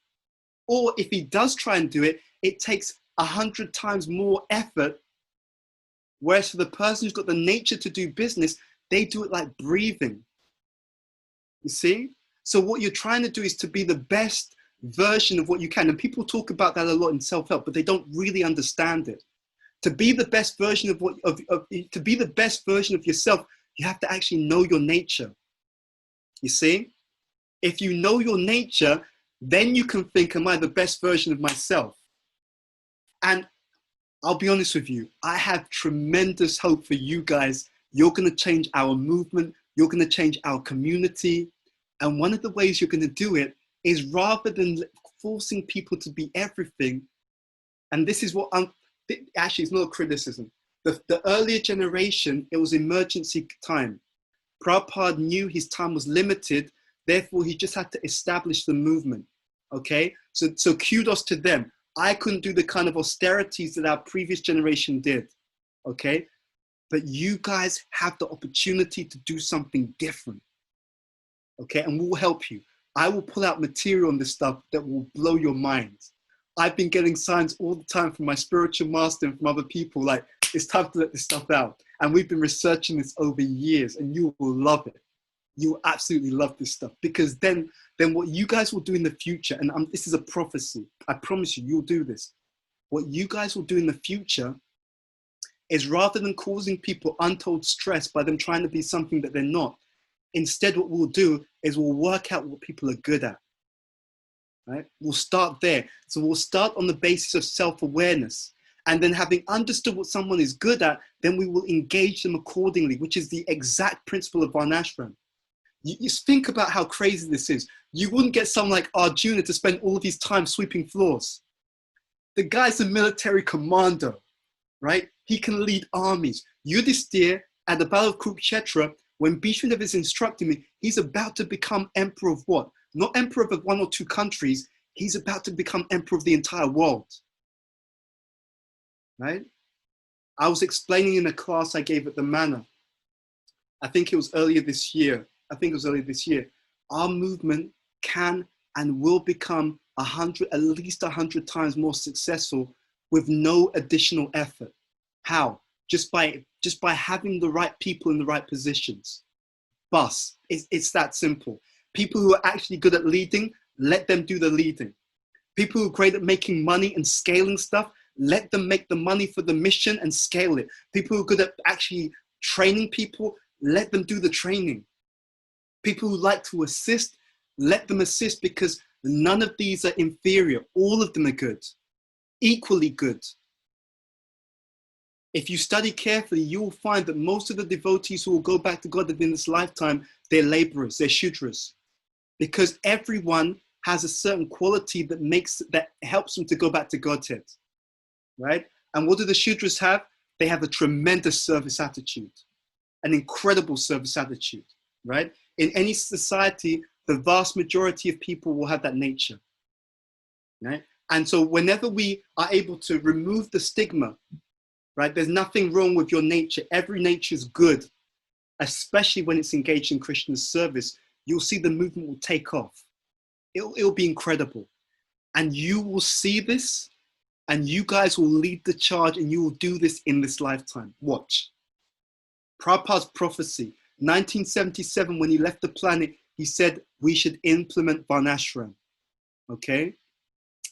Or if he does try and do it, it takes 100 times more effort. Whereas for the person who's got the nature to do business, they do it like breathing. You see? So what you're trying to do is to be the best version of what you can. And people talk about that a lot in self-help, but they don't really understand it. To be the best version to be the best version of yourself, you have to actually know your nature. You see? If you know your nature, then you can think, am I the best version of myself? And I'll be honest with you, I have tremendous hope for you guys. You're going to change our movement. You're going to change our community. And one of the ways you're going to do it is rather than forcing people to be everything, and this is what actually, it's not a criticism. The earlier generation, it was emergency time. Prabhupada knew his time was limited, therefore he just had to establish the movement, okay? So kudos to them. I couldn't do the kind of austerities that our previous generation did, okay? But you guys have the opportunity to do something different, okay? And we'll help you. I will pull out material on this stuff that will blow your minds. I've been getting signs all the time from my spiritual master and from other people, like, it's time to let this stuff out. And we've been researching this over years, and you will love it. You will absolutely love this stuff, because then what you guys will do in the future, and this is a prophecy, I promise you, you'll do this. What you guys will do in the future is, rather than causing people untold stress by them trying to be something that they're not, instead what we'll do is we'll work out what people are good at, right? We'll start there. So we'll start on the basis of self-awareness. And then having understood what someone is good at, then we will engage them accordingly, which is the exact principle of Varnashram. You think about how crazy this is. You wouldn't get someone like Arjuna to spend all of his time sweeping floors. The guy's a military commander, right? He can lead armies. Yudhisthira, at the Battle of Kurukshetra, when Bhishma is instructing me, he's about to become emperor of what? Not emperor of 1 or 2 countries. He's about to become emperor of the entire world, right? I was explaining in a class I gave at the Manor. I think it was earlier this year. Our movement can and will become at least 100 times more successful with no additional effort. How? Just by having the right people in the right positions. Boss, it's that simple. People who are actually good at leading, let them do the leading. People who are great at making money and scaling stuff, let them make the money for the mission and scale it. People who are good at actually training people, let them do the training. People who like to assist, let them assist, because none of these are inferior. All of them are good, equally good. If you study carefully, you will find that most of the devotees who will go back to God in this lifetime, they're laborers, they're shudras, because everyone has a certain quality that helps them to go back to Godhead, right? And what do the shudras have? They have a tremendous service attitude, an incredible service attitude, right? In any society, the vast majority of people will have that nature, right? And so whenever we are able to remove the stigma, right, there's nothing wrong with your nature. Every nature is good, especially when it's engaged in Krishna's service. You'll see the movement will take off. It'll be incredible. And you will see this, and you guys will lead the charge, and you will do this in this lifetime. Watch. Prabhupada's prophecy, 1977, when he left the planet, he said we should implement Varnashram. Okay?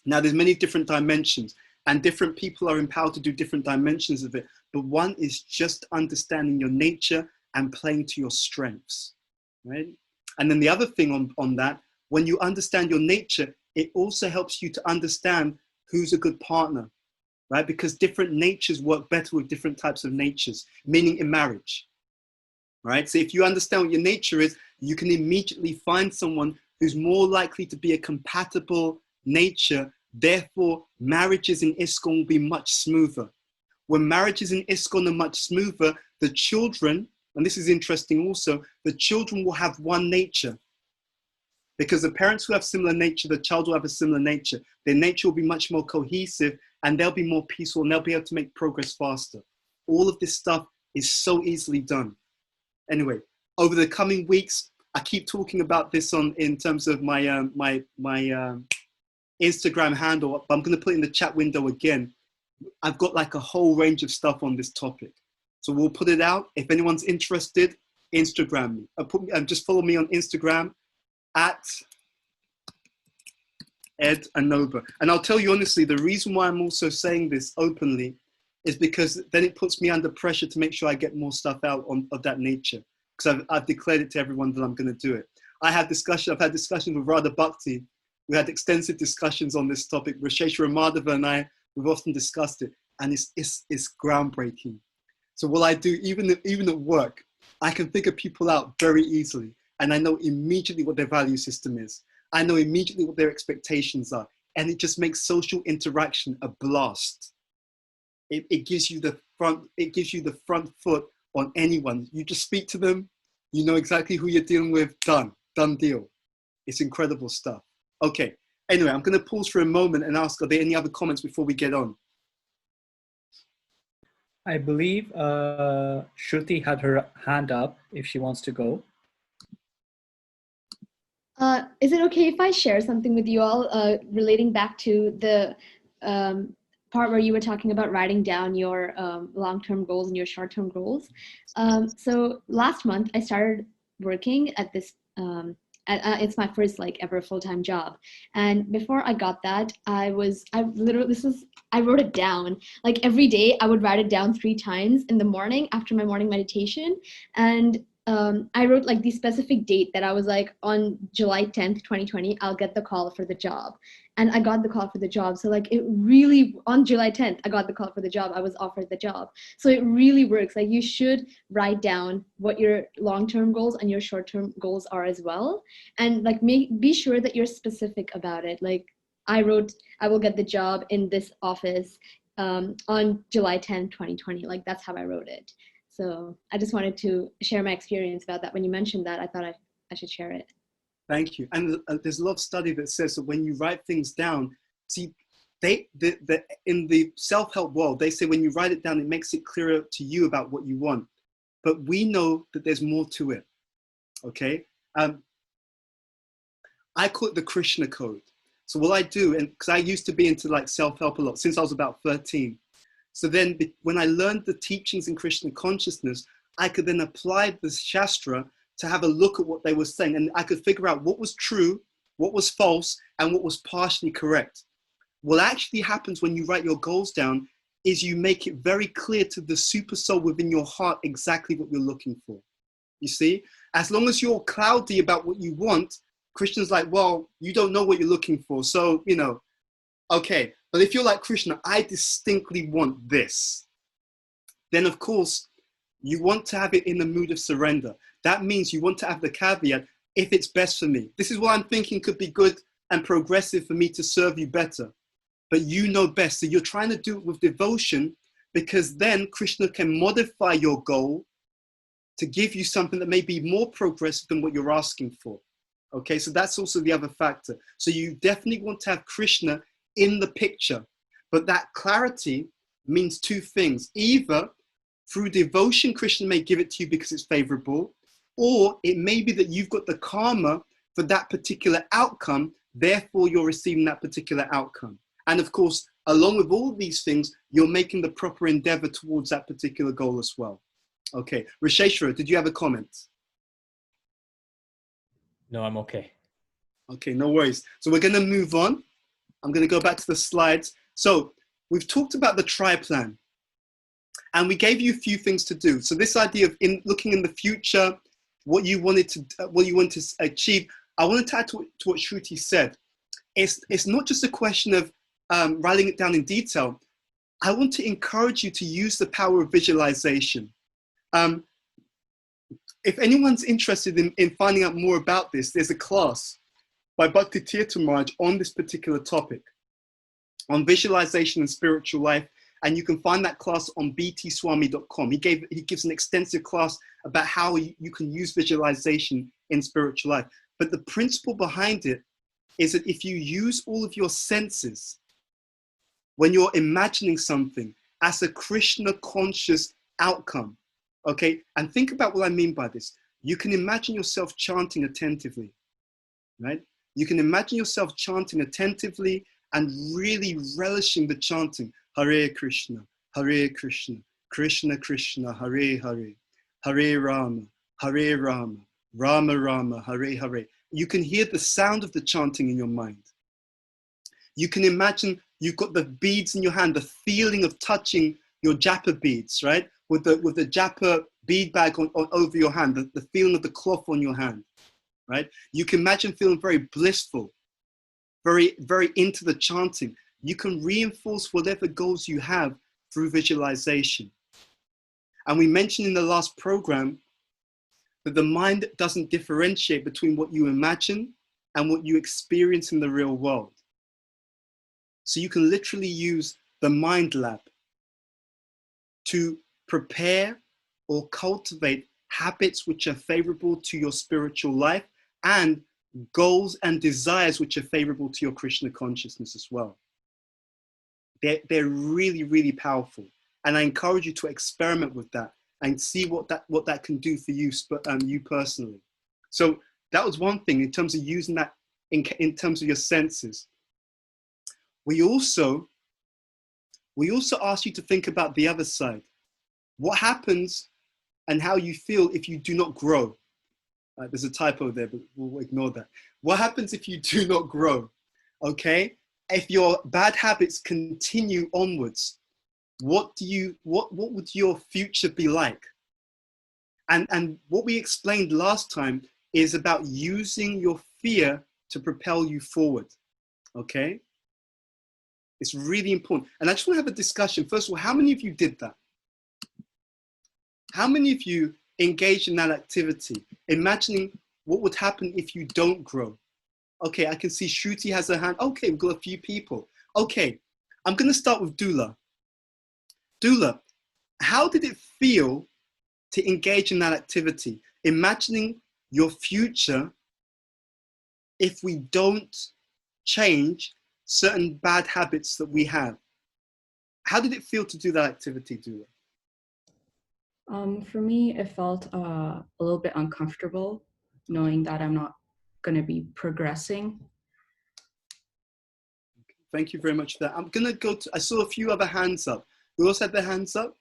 Now, there's many different dimensions, and different people are empowered to do different dimensions of it. But one is just understanding your nature and playing to your strengths, right? And then the other thing on that, when you understand your nature, it also helps you to understand who's a good partner, right? Because different natures work better with different types of natures, meaning in marriage, right? So if you understand what your nature is, you can immediately find someone who's more likely to be a compatible nature. Therefore, marriages in ISKCON will be much smoother. When marriages in ISKCON are much smoother, the children, and this is interesting also, the children will have one nature. Because the parents who have similar nature, the child will have a similar nature. Their nature will be much more cohesive, and they'll be more peaceful, and they'll be able to make progress faster. All of this stuff is so easily done. Anyway, over the coming weeks, I keep talking about this in terms of my Instagram handle, but I'm going to put it in the chat window again. I've got like a whole range of stuff on this topic. So we'll put it out. If anyone's interested, Instagram me. Just follow me on Instagram at Ed Anoba. And I'll tell you honestly, the reason why I'm also saying this openly is because then it puts me under pressure to make sure I get more stuff out of that nature. Because I've declared it to everyone that I'm going to do it. I've had discussions with Radha Bhakti. We had extensive discussions on this topic. Rasheshwara Madhava and I, we've often discussed it, and it's groundbreaking. So what I do, even at work, I can figure people out very easily, and I know immediately what their value system is. I know immediately what their expectations are, and it just makes social interaction a blast. It gives you the front foot on anyone. You just speak to them, you know exactly who you're dealing with. Done deal. It's incredible stuff. Okay, anyway, I'm going to pause for a moment and ask, are there any other comments before we get on? I believe Shruti had her hand up if she wants to go. Is it okay if I share something with you all relating back to the part where you were talking about writing down your long-term goals and your short-term goals? So last month I started working at this it's my first ever full-time job, and before I got that, I wrote it down. Every day I would write it down 3 times in the morning after my morning meditation, and I wrote the specific date that I was on July 10th, 2020, I'll get the call for the job. And I got the call for the job. So it really, on July 10th, I got the call for the job. I was offered the job. So it really works. You should write down what your long-term goals and your short-term goals are as well. And be sure that you're specific about it. I wrote, I will get the job in this office on July 10th, 2020. That's how I wrote it. So I just wanted to share my experience about that. When you mentioned that, I thought I should share it. Thank you. And there's a lot of study that says that when you write things down, see, in the self-help world, they say when you write it down, it makes it clearer to you about what you want. But we know that there's more to it, okay? I call it the Krishna code. So what I do, and because I used to be into like self-help a lot since I was about 13. So then when I learned the teachings in Krishna consciousness, I could then apply the Shastra to have a look at what they were saying. And I could figure out what was true, what was false, and what was partially correct. What actually happens when you write your goals down is you make it very clear to the super soul within your heart exactly what you're looking for. You see, as long as you're cloudy about what you want, Krishna's like, well, you don't know what you're looking for. So, you know, okay. But if you're like, Krishna, I distinctly want this, then of course, you want to have it in the mood of surrender. That means you want to have the caveat, if it's best for me. This is what I'm thinking could be good and progressive for me to serve you better. But you know best. So you're trying to do it with devotion, because then Krishna can modify your goal to give you something that may be more progressive than what you're asking for. Okay, so that's also the other factor. So you definitely want to have Krishna in the picture, but that clarity means two things. Either through devotion, Krishna may give it to you because it's favorable, or it may be that you've got the karma for that particular outcome, therefore you're receiving that particular outcome. And of course, along with all these things, you're making the proper endeavor towards that particular goal as well. Okay, Risheshwara, did you have a comment? No, I'm okay. Okay, no worries. So we're going to move on. I'm going to go back to the slides. So we've talked about the tri-plan, and we gave you a few things to do. So this idea of looking in the future, what you wanted to achieve. I wanted to add to what Shruti said. It's not just a question of writing it down in detail. I want to encourage you to use the power of visualization. If anyone's interested in finding out more about this, there's a class by Bhakti Tirtha Maharaj on this particular topic, on visualization and spiritual life. And you can find that class on btswami.com. He gives an extensive class about how you can use visualization in spiritual life. But the principle behind it is that if you use all of your senses, when you're imagining something as a Krishna conscious outcome, okay? And think about what I mean by this. You can imagine yourself chanting attentively, right? You can imagine yourself chanting attentively and really relishing the chanting. Hare Krishna, Krishna Krishna, Hare Hare, Hare Rama, Rama Rama, Hare Hare. You can hear the sound of the chanting in your mind. You can imagine you've got the beads in your hand, the feeling of touching your japa beads, right? With the japa bead bag on over your hand, the feeling of the cloth on your hand, right? You can imagine feeling very blissful, very, very into the chanting. You can reinforce whatever goals you have through visualization. And we mentioned in the last program that the mind doesn't differentiate between what you imagine and what you experience in the real world. So you can literally use the mind lab to prepare or cultivate habits which are favorable to your spiritual life and goals and desires which are favorable to your Krishna consciousness as well. They're really, really powerful. And I encourage you to experiment with that and see what that can do for you, you personally. So that was one thing in terms of using that in terms of your senses. We also ask you to think about the other side. What happens and how you feel if you do not grow? There's a typo there, but we'll ignore that. What happens if you do not grow? Okay? If your bad habits continue onwards, what would your future be like? And what we explained last time is about using your fear to propel you forward. Okay? It's really important. And I just want to have a discussion. First of all, how many of you did that? How many of you engaged in that activity, imagining what would happen if you don't grow? Okay, I can see Shruti has her hand. Okay, we've got a few people. Okay, I'm going to start with Dula. Dula, how did it feel to engage in that activity? Imagining your future if we don't change certain bad habits that we have. How did it feel to do that activity, Dula? For me, it felt a little bit uncomfortable knowing that I'm not going to be progressing. Thank you very much for that. I'm going to go to, I saw a few other hands up. Who else had their hands up?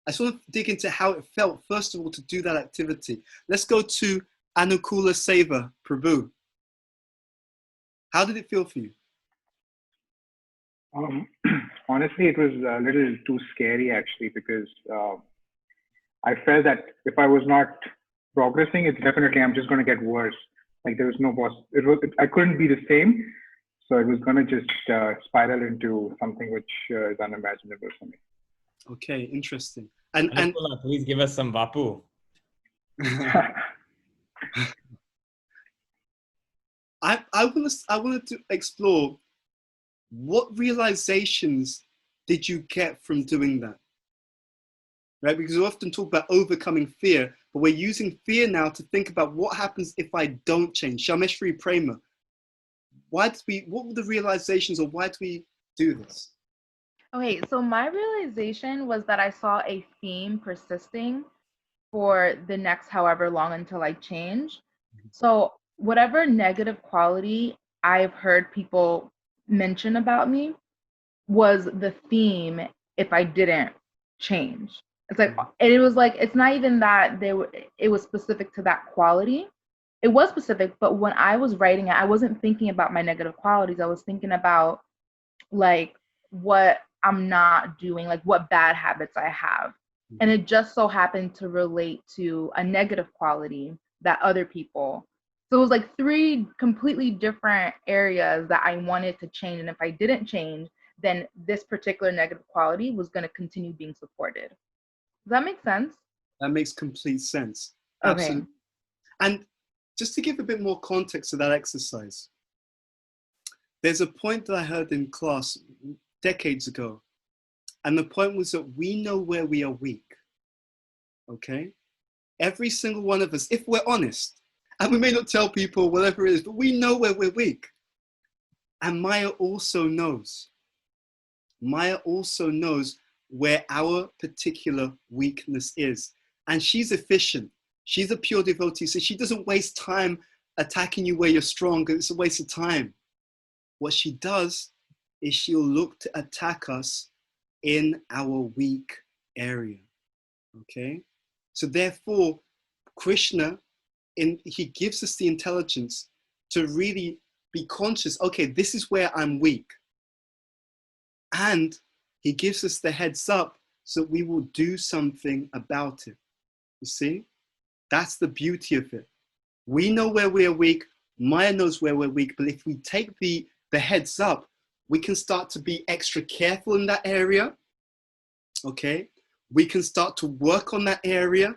I just want to dig into how it felt, first of all, to do that activity. Let's go to Anukula Seva, Prabhu. How did it feel for you? Honestly, it was a little too scary, actually, because I felt that if I was not progressing, it's definitely, I'm just going to get worse. Like there was no I couldn't be the same. So it was going to just spiral into something which is unimaginable for me. Okay, interesting. And please give us some Vapu. I wanted to explore what realizations did you get from doing that? Right? Because we often talk about overcoming fear, but we're using fear now to think about what happens if I don't change. Shameshri Prema, what were the realizations, or why do we do this? Okay, so my realization was that I saw a theme persisting for the next however long until I change. So whatever negative quality I've heard people mention about me was the theme if I didn't change. It's like, and it was like, it's not even that it was specific to that quality. It was specific, but when I was writing it, I wasn't thinking about my negative qualities. I was thinking about like what I'm not doing, like what bad habits I have. And it just so happened to relate to a negative quality that other people. So it was like 3 completely different areas that I wanted to change. And if I didn't change, then this particular negative quality was going to continue being supported. Does that make sense? That makes complete sense. Okay. Absolutely. And just to give a bit more context to that exercise, there's a point that I heard in class decades ago. And the point was that we know where we are weak. Okay? Every single one of us, if we're honest, and we may not tell people whatever it is, but we know where we're weak. And Maya also knows. Maya also knows where our particular weakness is. And she's efficient. She's a pure devotee, so she doesn't waste time attacking you where you're strong. It's a waste of time. What she does is she'll look to attack us in our weak area. Okay? So therefore, Krishna, he gives us the intelligence to really be conscious, okay, this is where I'm weak. And he gives us the heads up so we will do something about it. You see? That's the beauty of it. We know where we are weak. Maya knows where we're weak. But if we take the heads up, we can start to be extra careful in that area. Okay? We can start to work on that area.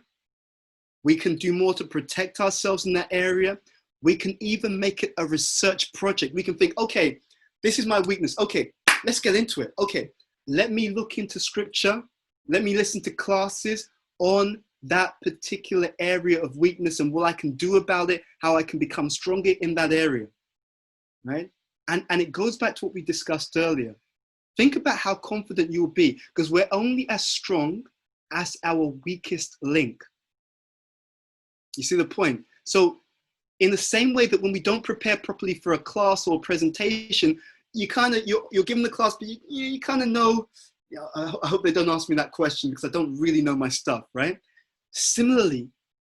We can do more to protect ourselves in that area. We can even make it a research project. We can think, okay, this is my weakness. Okay, let's get into it. Okay, let me look into scripture. Let me listen to classes on that particular area of weakness and what I can do about it, how I can become stronger in that area, right? And it goes back to what we discussed earlier. Think about how confident you'll be, because we're only as strong as our weakest link. You see the point? So in the same way that when we don't prepare properly for a class or a presentation, you're given the class, but you kind of know, I hope they don't ask me that question because I don't really know my stuff, right? Similarly,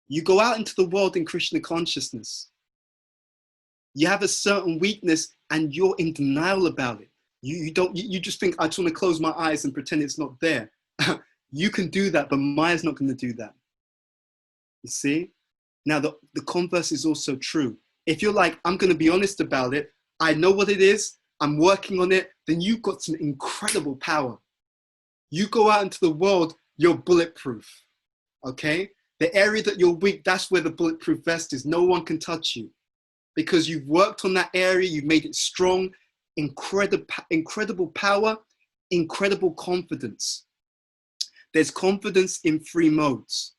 you go out into the world in Krishna consciousness. You have a certain weakness and you're in denial about it. You just think, I just want to close my eyes and pretend it's not there. You can do that, but Maya's not going to do that. You see? Now, the converse is also true. If you're like, I'm going to be honest about it, I know what it is, I'm working on it, then you've got some incredible power. You go out into the world, you're bulletproof, okay? The area that you're weak, that's where the bulletproof vest is. No one can touch you because you've worked on that area, you've made it strong, incredible power, incredible confidence. There's confidence in 3 modes.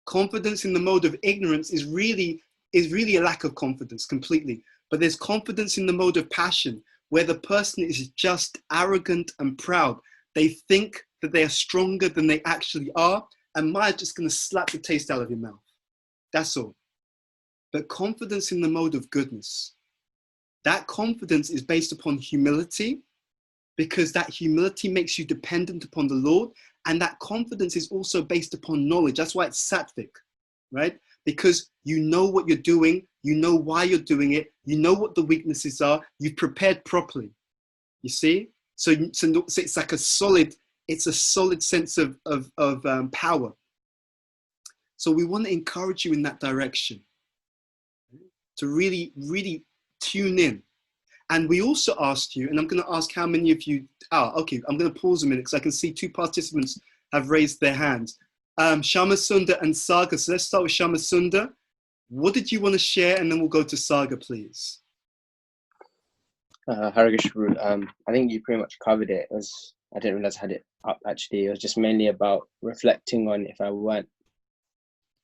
Confidence in the mode of ignorance is really a lack of confidence completely. But there's confidence in the mode of passion, where the person is just arrogant and proud. They think that they are stronger than they actually are, and Maya's just going to slap the taste out of your mouth. That's all. But confidence in the mode of goodness, that confidence is based upon humility, because that humility makes you dependent upon the Lord, and that confidence is also based upon knowledge. That's why it's sattvic, right? Because you know what you're doing, you know why you're doing it, you know what the weaknesses are, you've prepared properly. You see? So it's like a solid sense of power. So we want to encourage you in that direction, to really, really tune in. And we also asked you, and I'm going to ask how many of you, okay, I'm going to pause a minute because I can see 2 participants have raised their hands. Shama Sundar and Saga. So let's start with Shama Sundar. What did you want to share? And then we'll go to Saga, please. Hare Krishna. I think you pretty much covered it. I didn't realize I had it up actually. It was just mainly about reflecting on if I weren't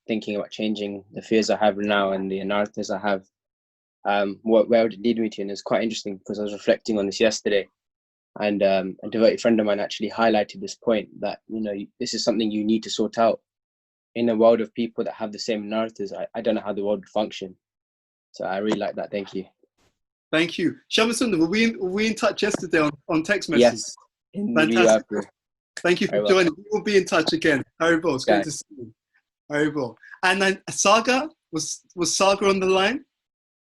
thinking about changing the fears I have now and the anarthas I have, where would it lead me to? And it's quite interesting because I was reflecting on this yesterday, and a devoted friend of mine actually highlighted this point that, you know, this is something you need to sort out. In a world of people that have the same anarthas, I don't know how the world would function. So I really like that. Thank you. Thank you. Shama Sundar, were we in touch yesterday on text message? Yes. Fantastic. Joining. Very We will be in touch again. Haribol, it's great to see you. Haribol. And then Saga, was Saga on the line?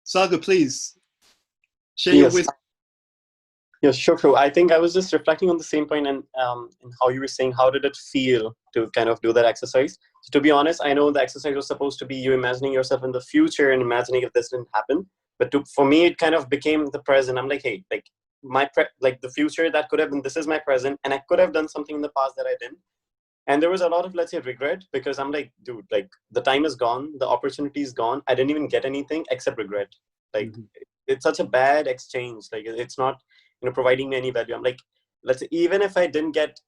Saga, please. Share your wisdom. Yes, sure. I think I was just reflecting on the same point and how you were saying, how did it feel to kind of do that exercise? So to be honest, I know the exercise was supposed to be you imagining yourself in the future and imagining if this didn't happen. But for me, it kind of became the present. I'm like, hey, like the future that could have been, this is my present, and I could have done something in the past that I didn't. And there was a lot of, let's say, regret, because I'm like, dude, like the time is gone, the opportunity is gone. I didn't even get anything except regret. Like it's such a bad exchange. Like it's not, providing me any value. I'm like, let's say, even if I didn't get,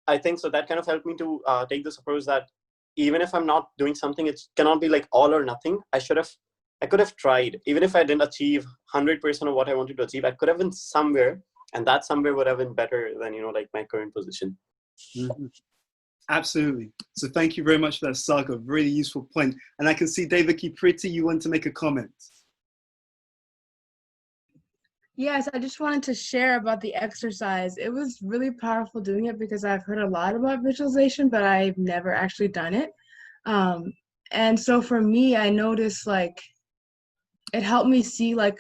I think so that kind of helped me to take this approach that even if I'm not doing something, it cannot be like all or nothing. I could have tried. Even if I didn't achieve 100% of what I wanted to achieve, I could have been somewhere, and that somewhere would have been better than, like my current position. Absolutely. So thank you very much for that, Saga. Really useful point. And I can see Devaki Priti, you want to make a comment. Yes, I just wanted to share about the exercise. It was really powerful doing it because I've heard a lot about visualization, but I've never actually done it. And so for me, I noticed like it helped me see like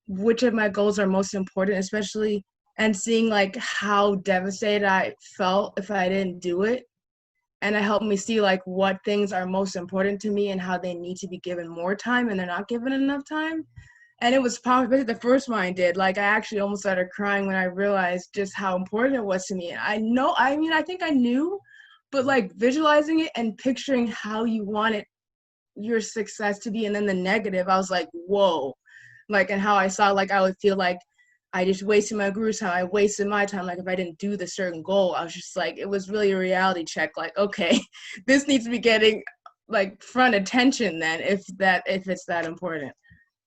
which of my goals are most important, especially, and seeing like how devastated I felt if I didn't do it. And it helped me see like what things are most important to me and how they need to be given more time and they're not given enough time. And it was powerful. The first one I did, like I actually almost started crying when I realized just how important it was to me. And I think I knew, but like visualizing it and picturing how you want it, your success to be, and then the negative, I was like, whoa. Like, and how I saw, like, I would feel like I just wasted my guru's time. I wasted my time. Like, if I didn't do the certain goal, I was just like, it was really a reality check. Like, okay, this needs to be getting like front attention then, if it's that important.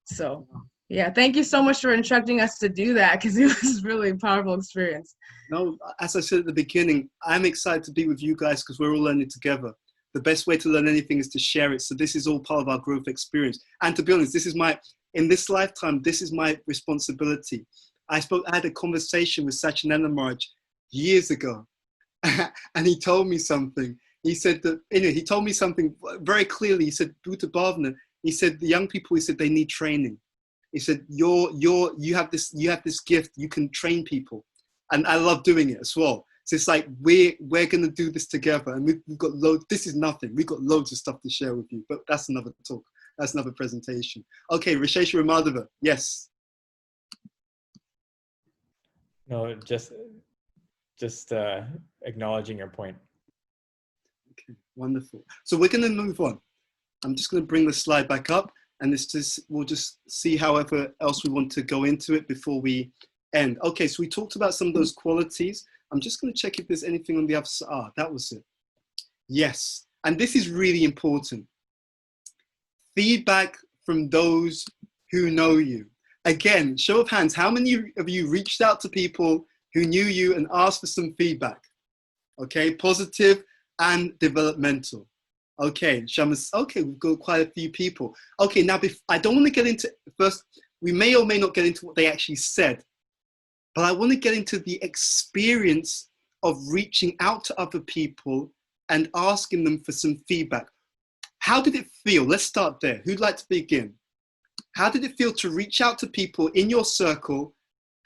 So yeah, thank you so much for instructing us to do that, because it was really a powerful experience. No, as I said at the beginning, I'm excited to be with you guys because we're all learning together. The best way to learn anything is to share it. So this is all part of our growth experience. And to be honest, in this lifetime, this is my responsibility. I had a conversation with Satyananda Maharaj years ago, and he told me something. He said that, he told me something very clearly. He said, Bhuta Bhavana, he said, the young people, he said, they need training. He said, you have this gift, you can train people. And I love doing it as well. So it's like, we're going to do this together, and we've got loads. This is nothing. We've got loads of stuff to share with you, but that's another talk. That's another presentation. Okay, Rishesh Ramadeva, yes. No, just acknowledging your point. Okay, wonderful. So we're going to move on. I'm just going to bring the slide back up, and we'll just see however else we want to go into it before we end. Okay, so we talked about some of those qualities. I'm just going to check if there's anything on the other side. That was it. Yes, and this is really important. Feedback from those who know you. Again, show of hands, how many of you reached out to people who knew you and asked for some feedback? Okay, positive and developmental. Okay, Shamas, okay, we've got quite a few people. Okay, now I don't want to get into, first, we may or may not get into what they actually said. but I want to get into the experience of reaching out to other people and asking them for some feedback. How did it feel? Let's start there. Who'd like to begin? How did it feel to reach out to people in your circle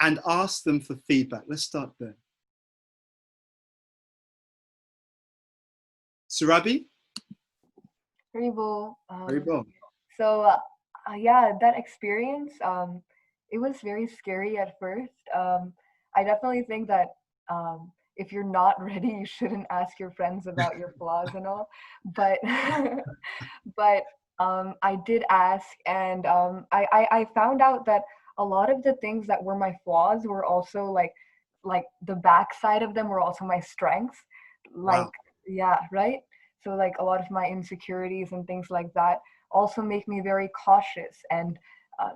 and ask them for feedback? Let's start there. Surabi? Haribol. Haribol. So yeah, that experience, it was very scary at first. I definitely think that if you're not ready, you shouldn't ask your friends about your flaws and all. But but I did ask, and I found out that a lot of the things that were my flaws were also like the backside of them were also my strengths. Like, wow. Yeah, right? So like a lot of my insecurities and things like that also make me very cautious and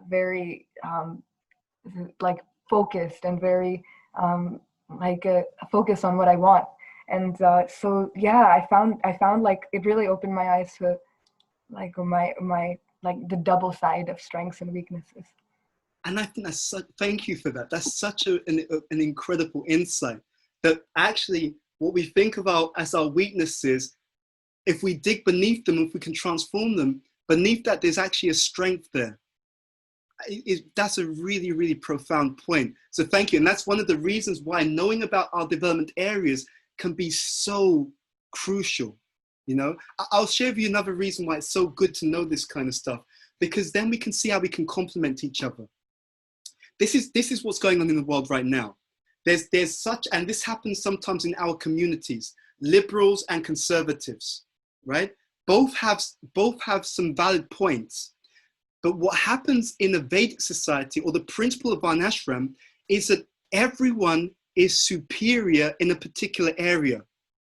very like focused and very focused on what I want. And so yeah, I found like it really opened my eyes to like my like the double side of strengths and weaknesses. And I think that's such, thank you for that. That's such an incredible insight, that actually what we think about as our weaknesses, if we dig beneath them, if we can transform them, beneath that there's actually a strength there. That's a really, really profound point. So thank you. And that's one of the reasons why knowing about our development areas can be so crucial. You know, I'll share with you another reason why it's so good to know this kind of stuff, because then we can see how we can complement each other. This is what's going on in the world right now. There's such, and this happens sometimes in our communities, liberals and conservatives, right? Both have some valid points. But what happens in a Vedic society, or the principle of Varnashram, is that everyone is superior in a particular area,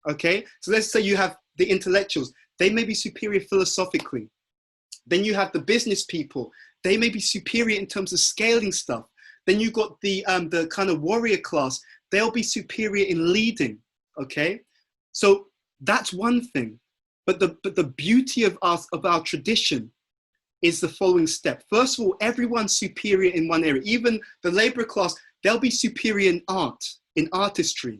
okay? So let's say you have the intellectuals, they may be superior philosophically. Then you have the business people, they may be superior in terms of scaling stuff. Then you've got the kind of warrior class, they'll be superior in leading, okay? So that's one thing. But the beauty of our tradition is the following step. First of all, everyone's superior in one area. Even the laborer class, they'll be superior in art, in artistry.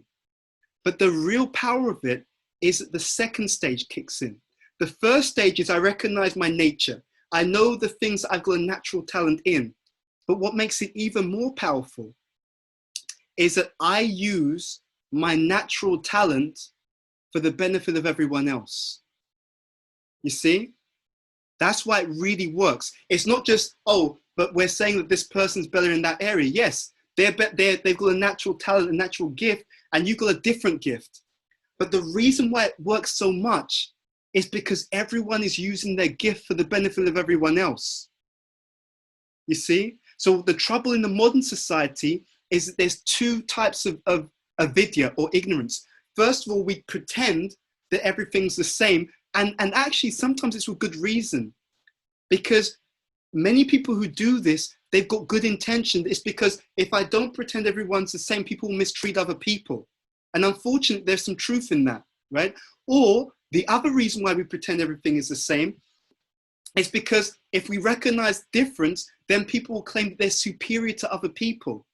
But the real power of it is that the second stage kicks in. The first stage is I recognize my nature. I know the things that I've got a natural talent in. But what makes it even more powerful is that I use my natural talent for the benefit of everyone else. You see? That's why it really works. It's not just, oh, but we're saying that this person's better in that area. Yes, they've got a natural talent, a natural gift, and you've got a different gift. But the reason why it works so much is because everyone is using their gift for the benefit of everyone else. You see? So the trouble in the modern society is that there's two types of avidya, or ignorance. First of all, we pretend that everything's the same. And actually, sometimes it's for good reason, because many people who do this, they've got good intention. It's because if I don't pretend everyone's the same, people will mistreat other people. And unfortunately, there's some truth in that, right? Or the other reason why we pretend everything is the same is because if we recognize difference, then people will claim that they're superior to other people.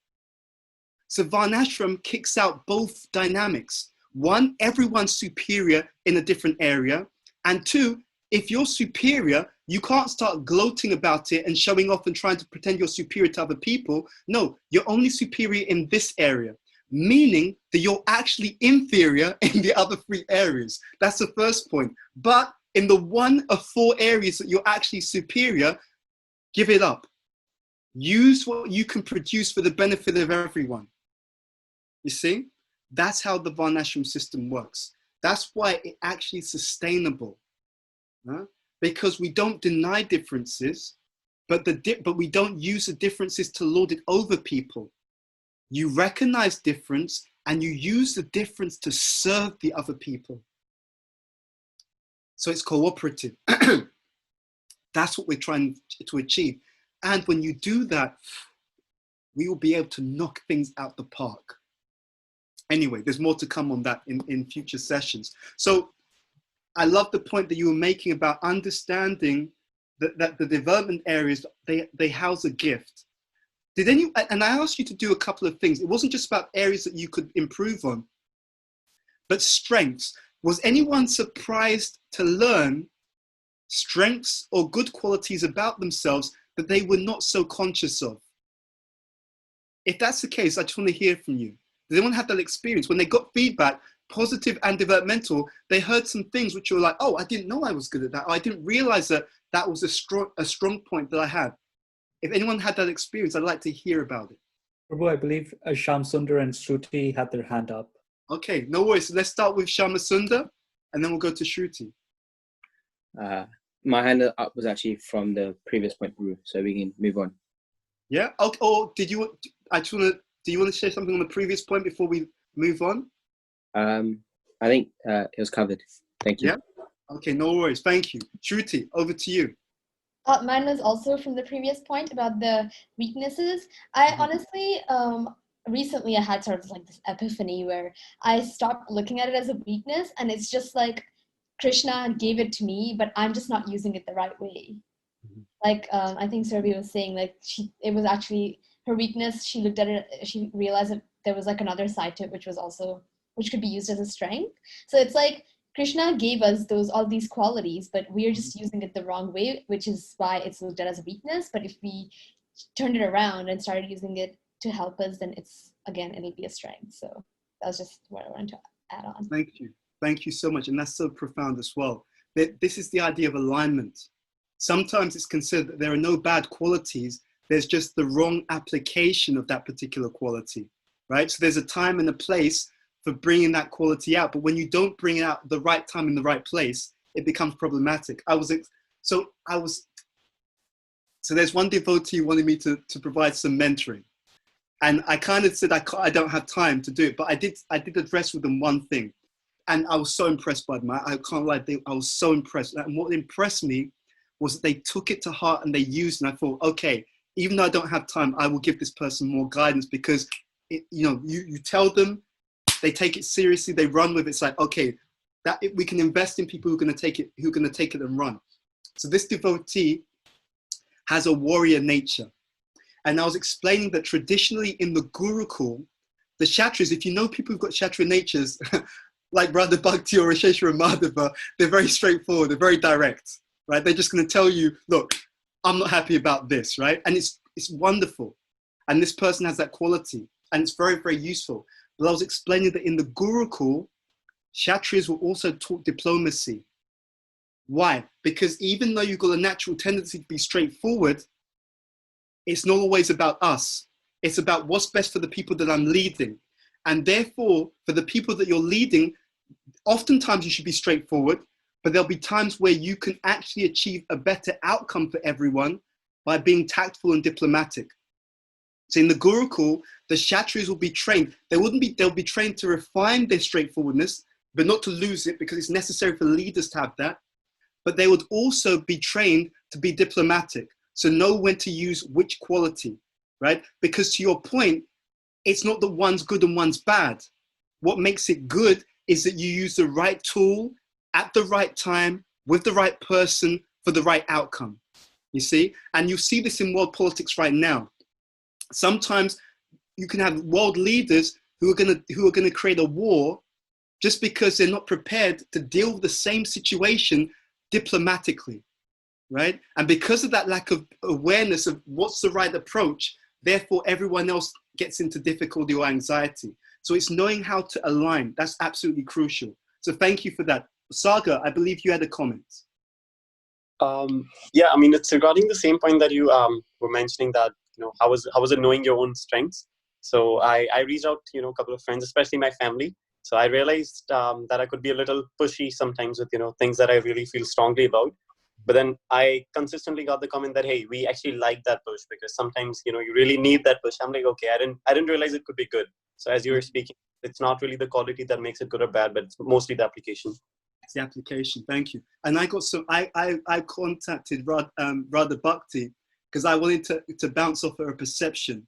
So Varnashram kicks out both dynamics. One, everyone's superior in a different area. And two, if you're superior, you can't start gloating about it and showing off and trying to pretend you're superior to other people. No, you're only superior in this area, meaning that you're actually inferior in the other three areas. That's the first point. But in the one of four areas that you're actually superior, give it up. Use what you can produce for the benefit of everyone. You see? That's how the Varnashram system works. That's why it actually is sustainable, because we don't deny differences, but we don't use the differences to lord it over people. You recognize difference and you use the difference to serve the other people. So it's cooperative. That's what we're trying to achieve. And when you do that, we will be able to knock things out the park. Anyway, there's more to come on that in future sessions. So I love the point that you were making about understanding that the development areas, they house a gift. Did any, and I asked you to do a couple of things. It wasn't just about areas that you could improve on, but strengths. Was anyone surprised to learn strengths or good qualities about themselves that they were not so conscious of? If that's the case, I just want to hear from you. Does anyone have that experience? When they got feedback, positive and developmental, they heard some things which were like, oh, I didn't know I was good at that. Or I didn't realize that that was a strong point that I had. If anyone had that experience, I'd like to hear about it. Prabhu, I believe Shyam Sundar and Shruti had their hand up. Okay, no worries. So let's start with Shyam Sundar, and then we'll go to Shruti. My hand up was actually from the previous point, Prabhu, so we can move on. Yeah. Okay. Or did you? I just want to. Do you want to share something on the previous point before we move on? I think it was covered. Thank you. Yeah. Okay. No worries. Thank you, Shruti. Over to you. Mine was also from the previous point about the weaknesses. I honestly, recently I had sort of like this epiphany where I stopped looking at it as a weakness, and it's just like Krishna gave it to me, but I'm just not using it the right way. Like I think Surabhi was saying, like it was actually her weakness. She looked at it, she realized that there was like another side to it, which could be used as a strength. So it's like Krishna gave us all these qualities, but we're just using it the wrong way, which is why it's looked at as a weakness. But if we turned it around and started using it to help us, then it'll be a strength. So that was just what I wanted to add on. Thank you. Thank you so much. And that's so profound as well. This is the idea of alignment. Sometimes it's considered that there are no bad qualities. There's just the wrong application of that particular quality, right? So there's a time and a place for bringing that quality out. But when you don't bring it out the right time in the right place, it becomes problematic. So there's one devotee who wanted me to provide some mentoring. And I kind of said, I don't have time to do it, but I did address with them one thing. And I was so impressed by them. I can't lie, I was so impressed. And what impressed me was that they took it to heart and they used it. And I thought, okay, even though I don't have time, I will give this person more guidance, because you tell them, they take it seriously, they run with it. It's like, okay, we can invest in people who are going to take it and run. So this devotee has a warrior nature. And I was explaining that traditionally in the Gurukul, the Kshatriyas, if you know people who've got Kshatriya natures, like Radha Bhakti or Risheshwara Madhava, they're very straightforward, they're very direct, right? They're just going to tell you, look, I'm not happy about this, right? And it's wonderful. And this person has that quality, and it's very, very useful. But I was explaining that in the Gurukul, Kshatriyas were also taught diplomacy. Why? Because even though you've got a natural tendency to be straightforward, it's not always about us. It's about what's best for the people that I'm leading. And therefore, for the people that you're leading, oftentimes you should be straightforward, but there'll be times where you can actually achieve a better outcome for everyone by being tactful and diplomatic. So in the Gurukul, the Kshatriyas will be trained. They'll be trained to refine their straightforwardness, but not to lose it, because it's necessary for leaders to have that. But they would also be trained to be diplomatic. So know when to use which quality, right? Because to your point, it's not that one's good and one's bad. What makes it good is that you use the right tool at the right time with the right person for the right outcome, you see? And you see this in world politics right now. Sometimes you can have world leaders who are going to create a war just because they're not prepared to deal with the same situation diplomatically, right? And because of that lack of awareness of what's the right approach, therefore everyone else gets into difficulty or anxiety. So it's knowing how to align. That's absolutely crucial. So thank you for that. Saga, I believe you had a comment. Yeah, I mean, it's regarding the same point that you were mentioning, that, how was it knowing your own strengths? So I reached out to, a couple of friends, especially my family. So I realized that I could be a little pushy sometimes with, things that I really feel strongly about. But then I consistently got the comment that, hey, we actually like that push, because sometimes, you really need that push. I'm like, okay, I didn't realize it could be good. So as you were speaking, it's not really the quality that makes it good or bad, but it's mostly the application. It's the application. Thank you. And I got I contacted Radha Bhakti because I wanted to bounce off her perception.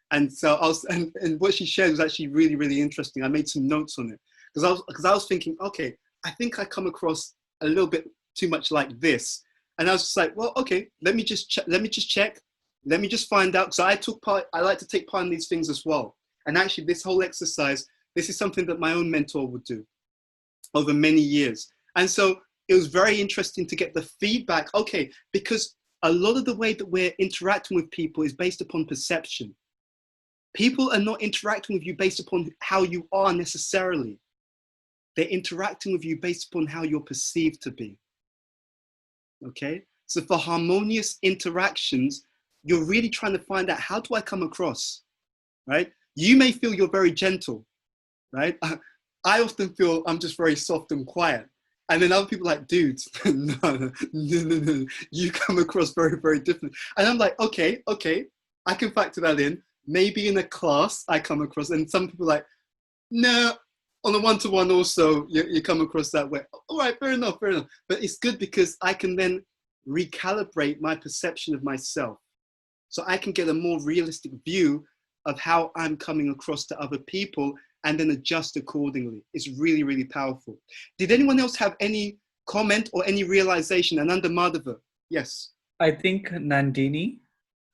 And so and what she shared was actually really, really interesting. I made some notes on it because I was thinking, okay, I think I come across a little bit too much like this. And I was just like, well, okay, let me just check. let me just find out, because I like to take part in these things as well. And actually this whole exercise, this is something that my own mentor would do over many years. And so it was very interesting to get the feedback. Okay, because a lot of the way that we're interacting with people is based upon perception. People are not interacting with you based upon how you are necessarily. They're interacting with you based upon how you're perceived to be. Okay? So for harmonious interactions, you're really trying to find out, how do I come across, right? You may feel you're very gentle, right? I often feel I'm just very soft and quiet. And then other people are like, dude, no, you come across very, very different. And I'm like, okay, I can factor that in. Maybe in a class I come across, and some people are like, no, on a one-to-one also, you come across that way. All right, fair enough. But it's good because I can then recalibrate my perception of myself. So I can get a more realistic view of how I'm coming across to other people and then adjust accordingly. It's really, really powerful. Did anyone else have any comment or any realization? Ananda Madhava, yes. I think Nandini,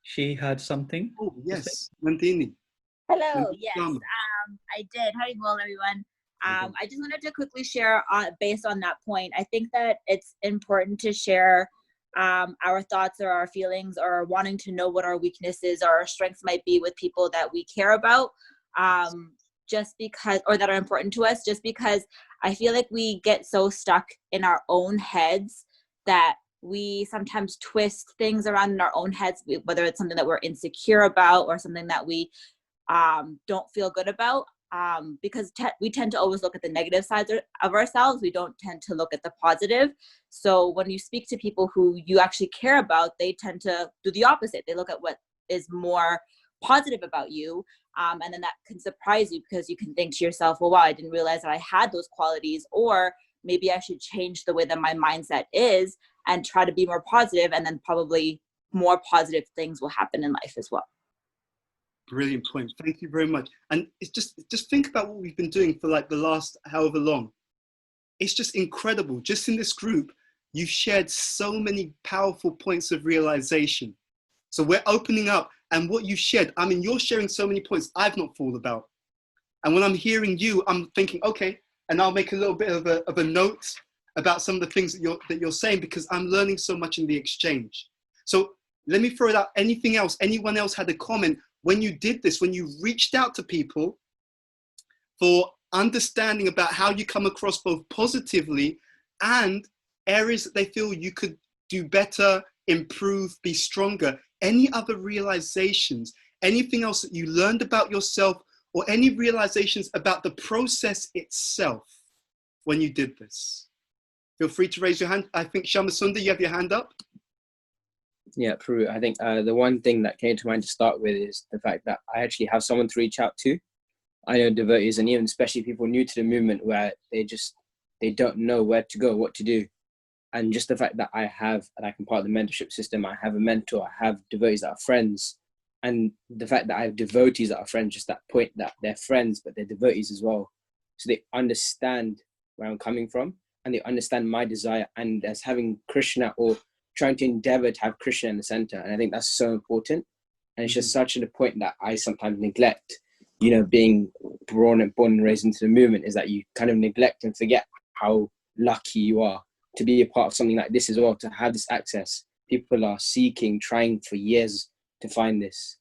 she had something. Oh, yes, Nandini. Hello, Nandini yes, Sharma. I did. How do you all, everyone? I just wanted to quickly share based on that point. I think that it's important to share our thoughts or our feelings or wanting to know what our weaknesses or our strengths might be with people that we care about, just because, or that are important to us, just because I feel like we get so stuck in our own heads that we sometimes twist things around in our own heads, whether it's something that we're insecure about or something that we don't feel good about, because we tend to always look at the negative sides of ourselves. We don't tend to look at the positive. So when you speak to people who you actually care about, they tend to do the opposite. They look at what is more positive about you, and then that can surprise you, because you can think to yourself, well, wow, I didn't realize that I had those qualities, or maybe I should change the way that my mindset is and try to be more positive, and then probably more positive things will happen in life as well. Brilliant point. Thank you very much. And it's just think about what we've been doing for like the last however long. It's just incredible. Just in this group, you've shared so many powerful points of realization. So we're opening up, and what you shared, I mean, you're sharing so many points I've not thought about. And when I'm hearing you, I'm thinking, okay, and I'll make a little bit of a note about some of the things that you're saying, because I'm learning so much in the exchange. So let me throw it out. Anything else? Anyone else had a comment when you did this, when you reached out to people for understanding about how you come across both positively and areas that they feel you could do better, improve, be stronger? Any other realizations, anything else that you learned about yourself, or any realizations about the process itself when you did this? Feel free to raise your hand. I think Shamasunda, you have your hand up. Yeah, Prue, I think the one thing that came to mind to start with is the fact that I actually have someone to reach out to. I know devotees, and even especially people new to the movement, where they don't know where to go, what to do. And just the fact that I have, and I can part of the mentorship system, I have a mentor, I have devotees that are friends. And the fact that I have devotees that are friends, just that point that they're friends, but they're devotees as well. So they understand where I'm coming from, and they understand my desire, and as having Krishna, or trying to endeavor to have Krishna in the center. And I think that's so important. And it's just such a point that I sometimes neglect, you know, being born and raised into the movement, is that you kind of neglect and forget how lucky you are to be a part of something like this as well, to have this access. People are seeking, trying for years to find this.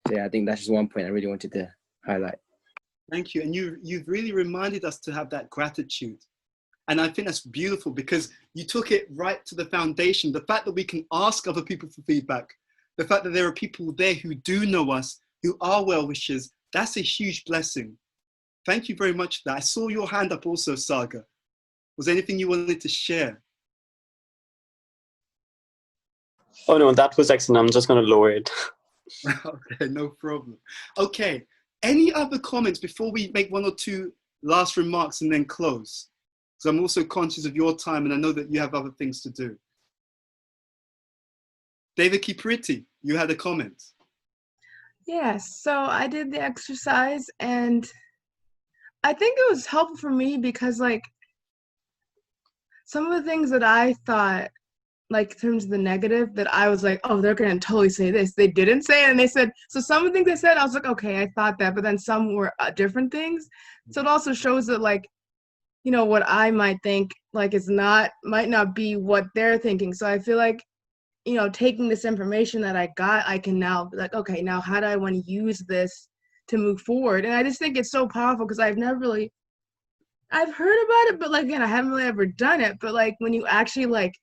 So yeah, I think that's just one point I really wanted to highlight. Thank you. And you've really reminded us to have that gratitude. And I think that's beautiful, because you took it right to the foundation. The fact that we can ask other people for feedback, the fact that there are people there who do know us, who are well-wishers, that's a huge blessing. Thank you very much for that. I saw your hand up also, Saga. Was there anything you wanted to share? Oh no, that was excellent. I'm just going to lower it. Okay, no problem. Okay, any other comments before we make one or two last remarks and then close? So I'm also conscious of your time, and I know that you have other things to do. David Kipriti, you had a comment. Yes, so I did the exercise, and I think it was helpful for me because, like, some of the things that I thought like in terms of the negative, that I was like, oh, they're gonna totally say this. They didn't say it, and they said, so some of the things they said, I was like, okay, I thought that, but then some were different things. So it also shows that, like, you know, what I might think, like, might not be what they're thinking. So I feel like, you know, taking this information that I got, I can now be like, okay, now how do I want to use this to move forward? And I just think it's so powerful because I've heard about it, but like, again, I haven't really ever done it. But like, when you actually like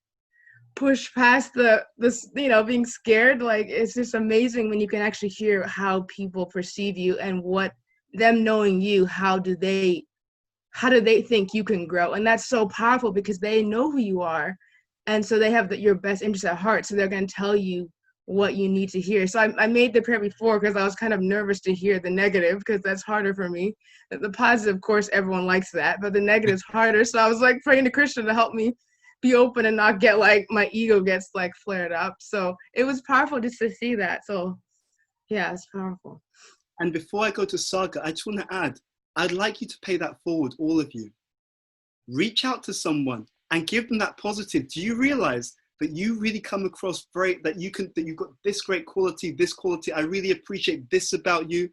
push past this, you know, being scared, like, it's just amazing when you can actually hear how people perceive you and what them knowing you, how do they think you can grow. And that's so powerful because they know who you are, and so they have your best interest at heart, so they're going to tell you what you need to hear. So I made the prayer before because I was kind of nervous to hear the negative, because that's harder for me. The positive, of course, everyone likes that, but the negative's harder. So I was like praying to Krishna to help me be open and not get like my ego gets like flared up. So it was powerful just to see that. So yeah, it's powerful. And before I go to Saga, I just want to add, I'd like you to pay that forward, all of you. Reach out to someone and give them that positive. Do you realize that you really come across that you've got this great quality, this quality, I really appreciate this about you.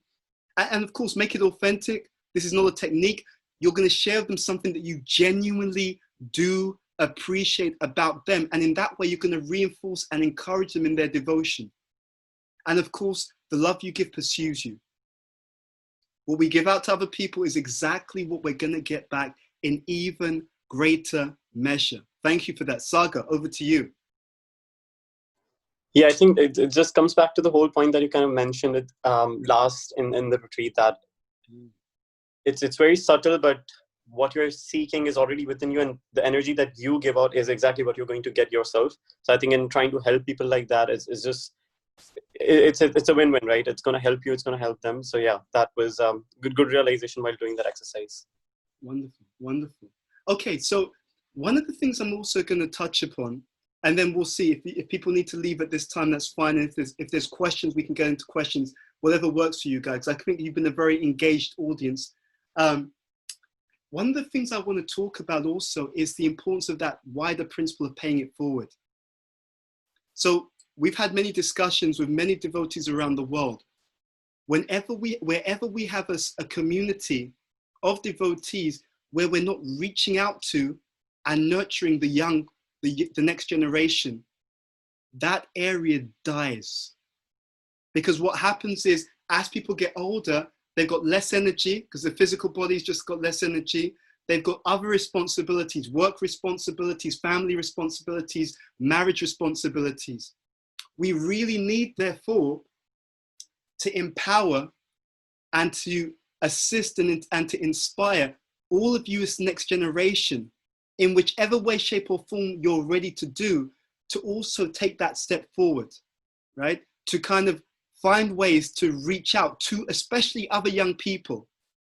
And of course, make it authentic. This is not a technique. You're going to share with them something that you genuinely do appreciate about them. And in that way, you're going to reinforce and encourage them in their devotion. And of course, the love you give pursues you. What we give out to other people is exactly what we're going to get back in even greater measure. Thank you for that. Saga, over to you. Yeah, I think it just comes back to the whole point that you kind of mentioned it last in the retreat, that it's very subtle, but what you're seeking is already within you, and the energy that you give out is exactly what you're going to get yourself. So I think in trying to help people like that, it's a win-win, right? It's going to help you, it's going to help them. So yeah, that was good realization while doing that exercise. Wonderful, wonderful. Okay, so one of the things I'm also going to touch upon, and then we'll see if people need to leave at this time, that's fine. And if there's questions, we can get into questions, whatever works for you guys. I think you've been a very engaged audience. One of the things I want to talk about also is the importance of that wider principle of paying it forward. So we've had many discussions with many devotees around the world. Wherever we have a community of devotees where we're not reaching out to and nurturing the young, the next generation, that area dies. Because what happens is, as people get older, they've got less energy because the physical body's just got less energy. They've got other responsibilities, work responsibilities, family responsibilities, marriage responsibilities. We really need, therefore, to empower and to assist and to inspire all of you as the next generation, in whichever way, shape, or form you're ready to do, to also take that step forward, right? To kind of find ways to reach out to, especially other young people,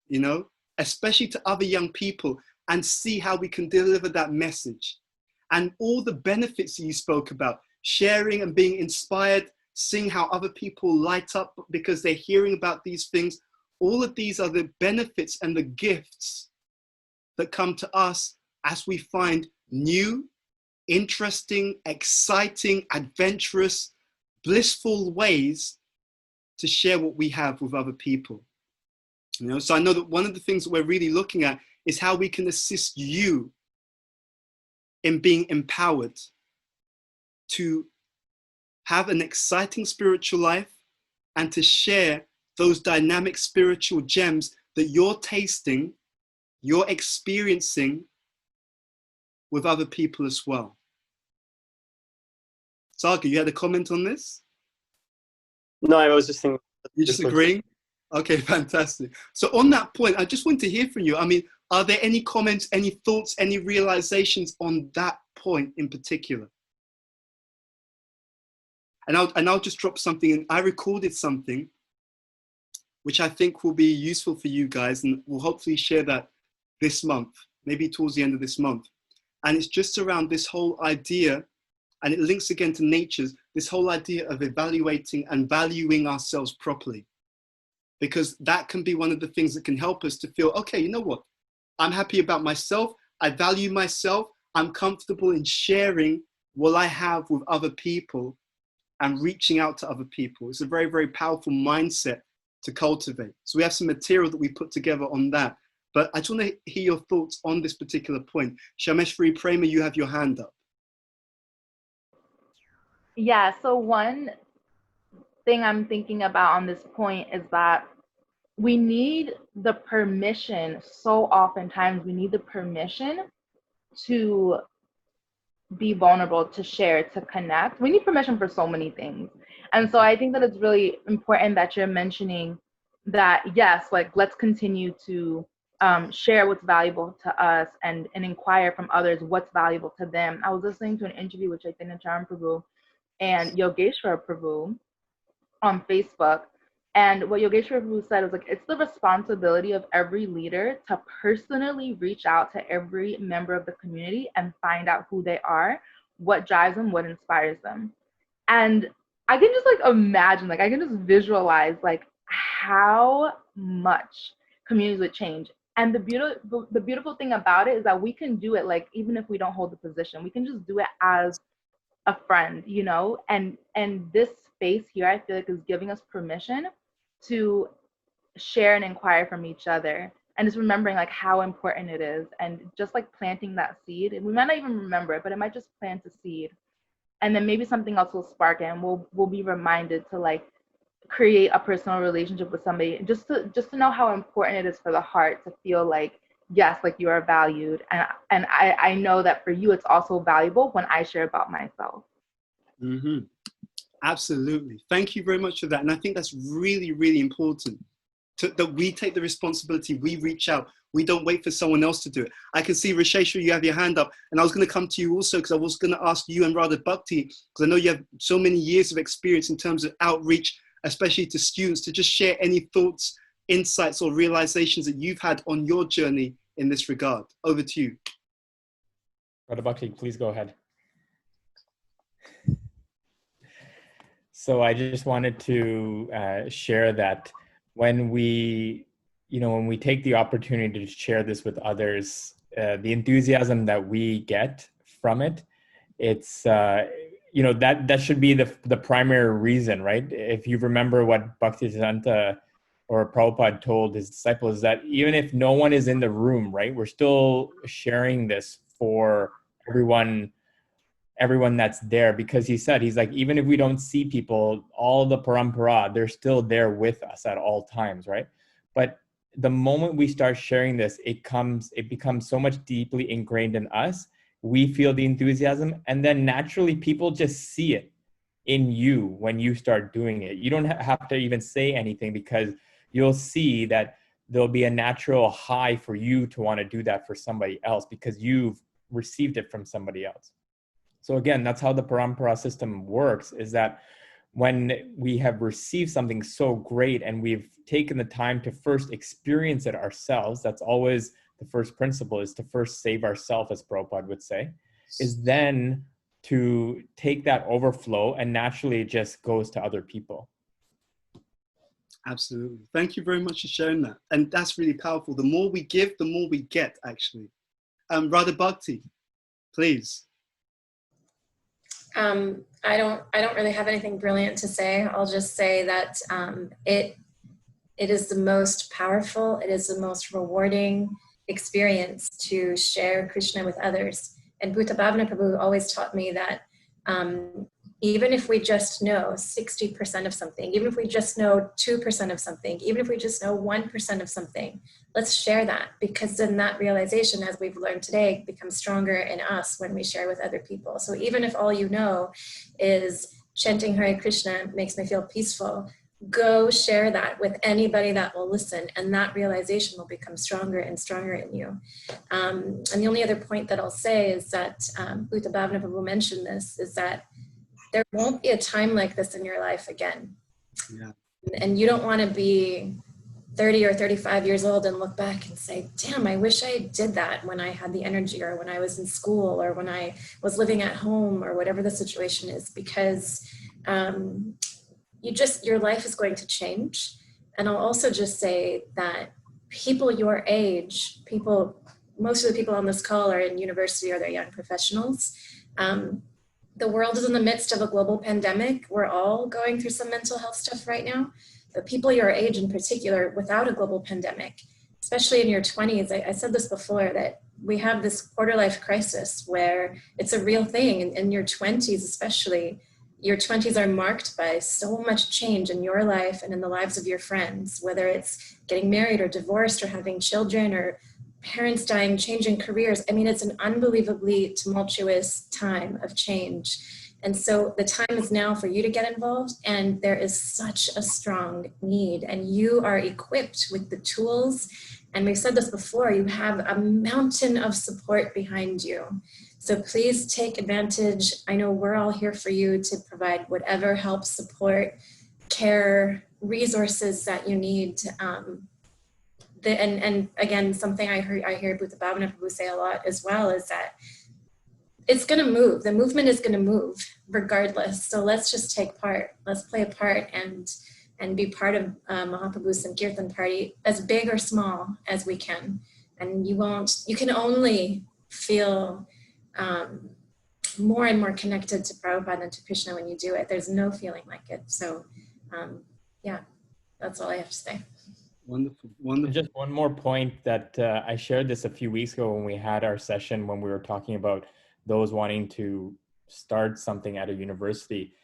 you know, especially to other young people, and see how we can deliver that message. And all the benefits that you spoke about, sharing and being inspired, seeing how other people light up because they're hearing about these things. All of these are the benefits and the gifts that come to us as we find new, interesting, exciting, adventurous, blissful ways to share what we have with other people. You know, so I know that one of the things that we're really looking at is how we can assist you in being empowered to have an exciting spiritual life and to share those dynamic spiritual gems that you're tasting, you're experiencing with other people as well. Saga, you had a comment on this? No, I was just thinking. You're just agreeing? Okay, fantastic. So on that point, I just want to hear from you. I mean, are there any comments, any thoughts, any realizations on that point in particular? And I'll just drop something in. I recorded something which I think will be useful for you guys, and we'll hopefully share that this month, maybe towards the end of this month. And it's just around this whole idea, and it links again to nature's, this whole idea of evaluating and valuing ourselves properly. Because that can be one of the things that can help us to feel, okay, you know what? I'm happy about myself. I value myself. I'm comfortable in sharing will I have with other people and reaching out to other people? It's a very, very powerful mindset to cultivate. So we have some material that we put together on that. But I just want to hear your thoughts on this particular point. Shameshwari Prema, you have your hand up. Yeah, so one thing I'm thinking about on this point is that we need the permission. So oftentimes we need the permission to be vulnerable, to share, to connect. We need permission for so many things. And so I think that it's really important that you're mentioning that, yes, like, let's continue to share what's valuable to us and inquire from others what's valuable to them. I was listening to an interview with Chaitanya Charan Prabhu and Yogeshwar Prabhu on Facebook. And what Yogeshwar Prabhu said was like, it's the responsibility of every leader to personally reach out to every member of the community and find out who they are, what drives them, what inspires them. And I can just like imagine, like I can just visualize like how much communities would change. And the beautiful thing about it is that we can do it, like, even if we don't hold the position, we can just do it as a friend, you know, and this space here, I feel like, is giving us permission to share and inquire from each other, and just remembering like how important it is, and just like planting that seed. And we might not even remember it, but it might just plant a seed, and then maybe something else will spark it, and we'll be reminded to like create a personal relationship with somebody, just to know how important it is for the heart to feel like, yes, like you are valued. And I know that for you, it's also valuable when I share about myself. Mm-hmm. Absolutely. Thank you very much for that. And I think that's really, really important that we take the responsibility, we reach out. We don't wait for someone else to do it. I can see, Rasheshwar, you have your hand up. And I was going to come to you also, because I was going to ask you and Radha Bhakti, because I know you have so many years of experience in terms of outreach, especially to students, to just share any thoughts, insights, or realizations that you've had on your journey in this regard. Over to you. Radha Bhakti, please go ahead. So I just wanted to share that when we take the opportunity to share this with others, the enthusiasm that we get from it, it's that should be the primary reason, right? If you remember what Bhaktisiddhanta or Prabhupada told his disciples, that even if no one is in the room, right, we're still sharing this for everyone that's there, because he's like, even if we don't see people, all the parampara, they're still there with us at all times, right? But the moment we start sharing this, it becomes so much deeply ingrained in us. We feel the enthusiasm, and then naturally people just see it in you when you start doing it. You don't have to even say anything, because you'll see that there'll be a natural high for you to want to do that for somebody else, because you've received it from somebody else. So again, that's how the parampara system works, is that when we have received something so great and we've taken the time to first experience it ourselves, that's always the first principle, is to first save ourselves, as Prabhupada would say, is then to take that overflow, and naturally it just goes to other people. Absolutely. Thank you very much for sharing that. And that's really powerful. The more we give, the more we get, actually. Radha Bhakti, please. I don't really have anything brilliant to say. I'll just say that it is the most powerful, it is the most rewarding experience to share Krishna with others. And Bhuta Bhavana Prabhu always taught me that even if we just know 60% of something, even if we just know 2% of something, even if we just know 1% of something, let's share that, because then that realization, as we've learned today, becomes stronger in us when we share with other people. So even if all you know is chanting Hare Krishna makes me feel peaceful, go share that with anybody that will listen, and that realization will become stronger and stronger in you. And the only other point that I'll say is that Bhuta Bhavana Prabhu mentioned this, is that there won't be a time like this in your life again. Yeah. And you don't want to be 30 or 35 years old and look back and say, damn, I wish I did that when I had the energy, or when I was in school, or when I was living at home, or whatever the situation is, because your life is going to change. And I'll also just say that people your age, most of the people on this call are in university or they're young professionals. the world is in the midst of a global pandemic. We're all going through some mental health stuff right now, but people your age in particular, without a global pandemic, especially in your 20s, I said this before, that we have this quarter life crisis where it's a real thing. And in your 20s, especially, your 20s are marked by so much change in your life and in the lives of your friends, whether it's getting married or divorced or having children or parents dying, changing careers. I mean, it's an unbelievably tumultuous time of change. And so the time is now for you to get involved, and there is such a strong need, and you are equipped with the tools. And we've said this before, you have a mountain of support behind you. So please take advantage. I know we're all here for you to provide whatever help, support, care, resources that you need. And again, something I hear Bhuta Bhavana Prabhu say a lot as well is that it's going to move. The movement is going to move regardless. So let's just take part. Let's play a part and be part of Mahaprabhu's Sankirtan party, as big or small as we can. And you can only feel more and more connected to Prabhupada and to Krishna when you do it. There's no feeling like it. So yeah, that's all I have to say. Wonderful, wonderful. Just one more point that I shared this a few weeks ago when we had our session, when we were talking about those wanting to start something at a university,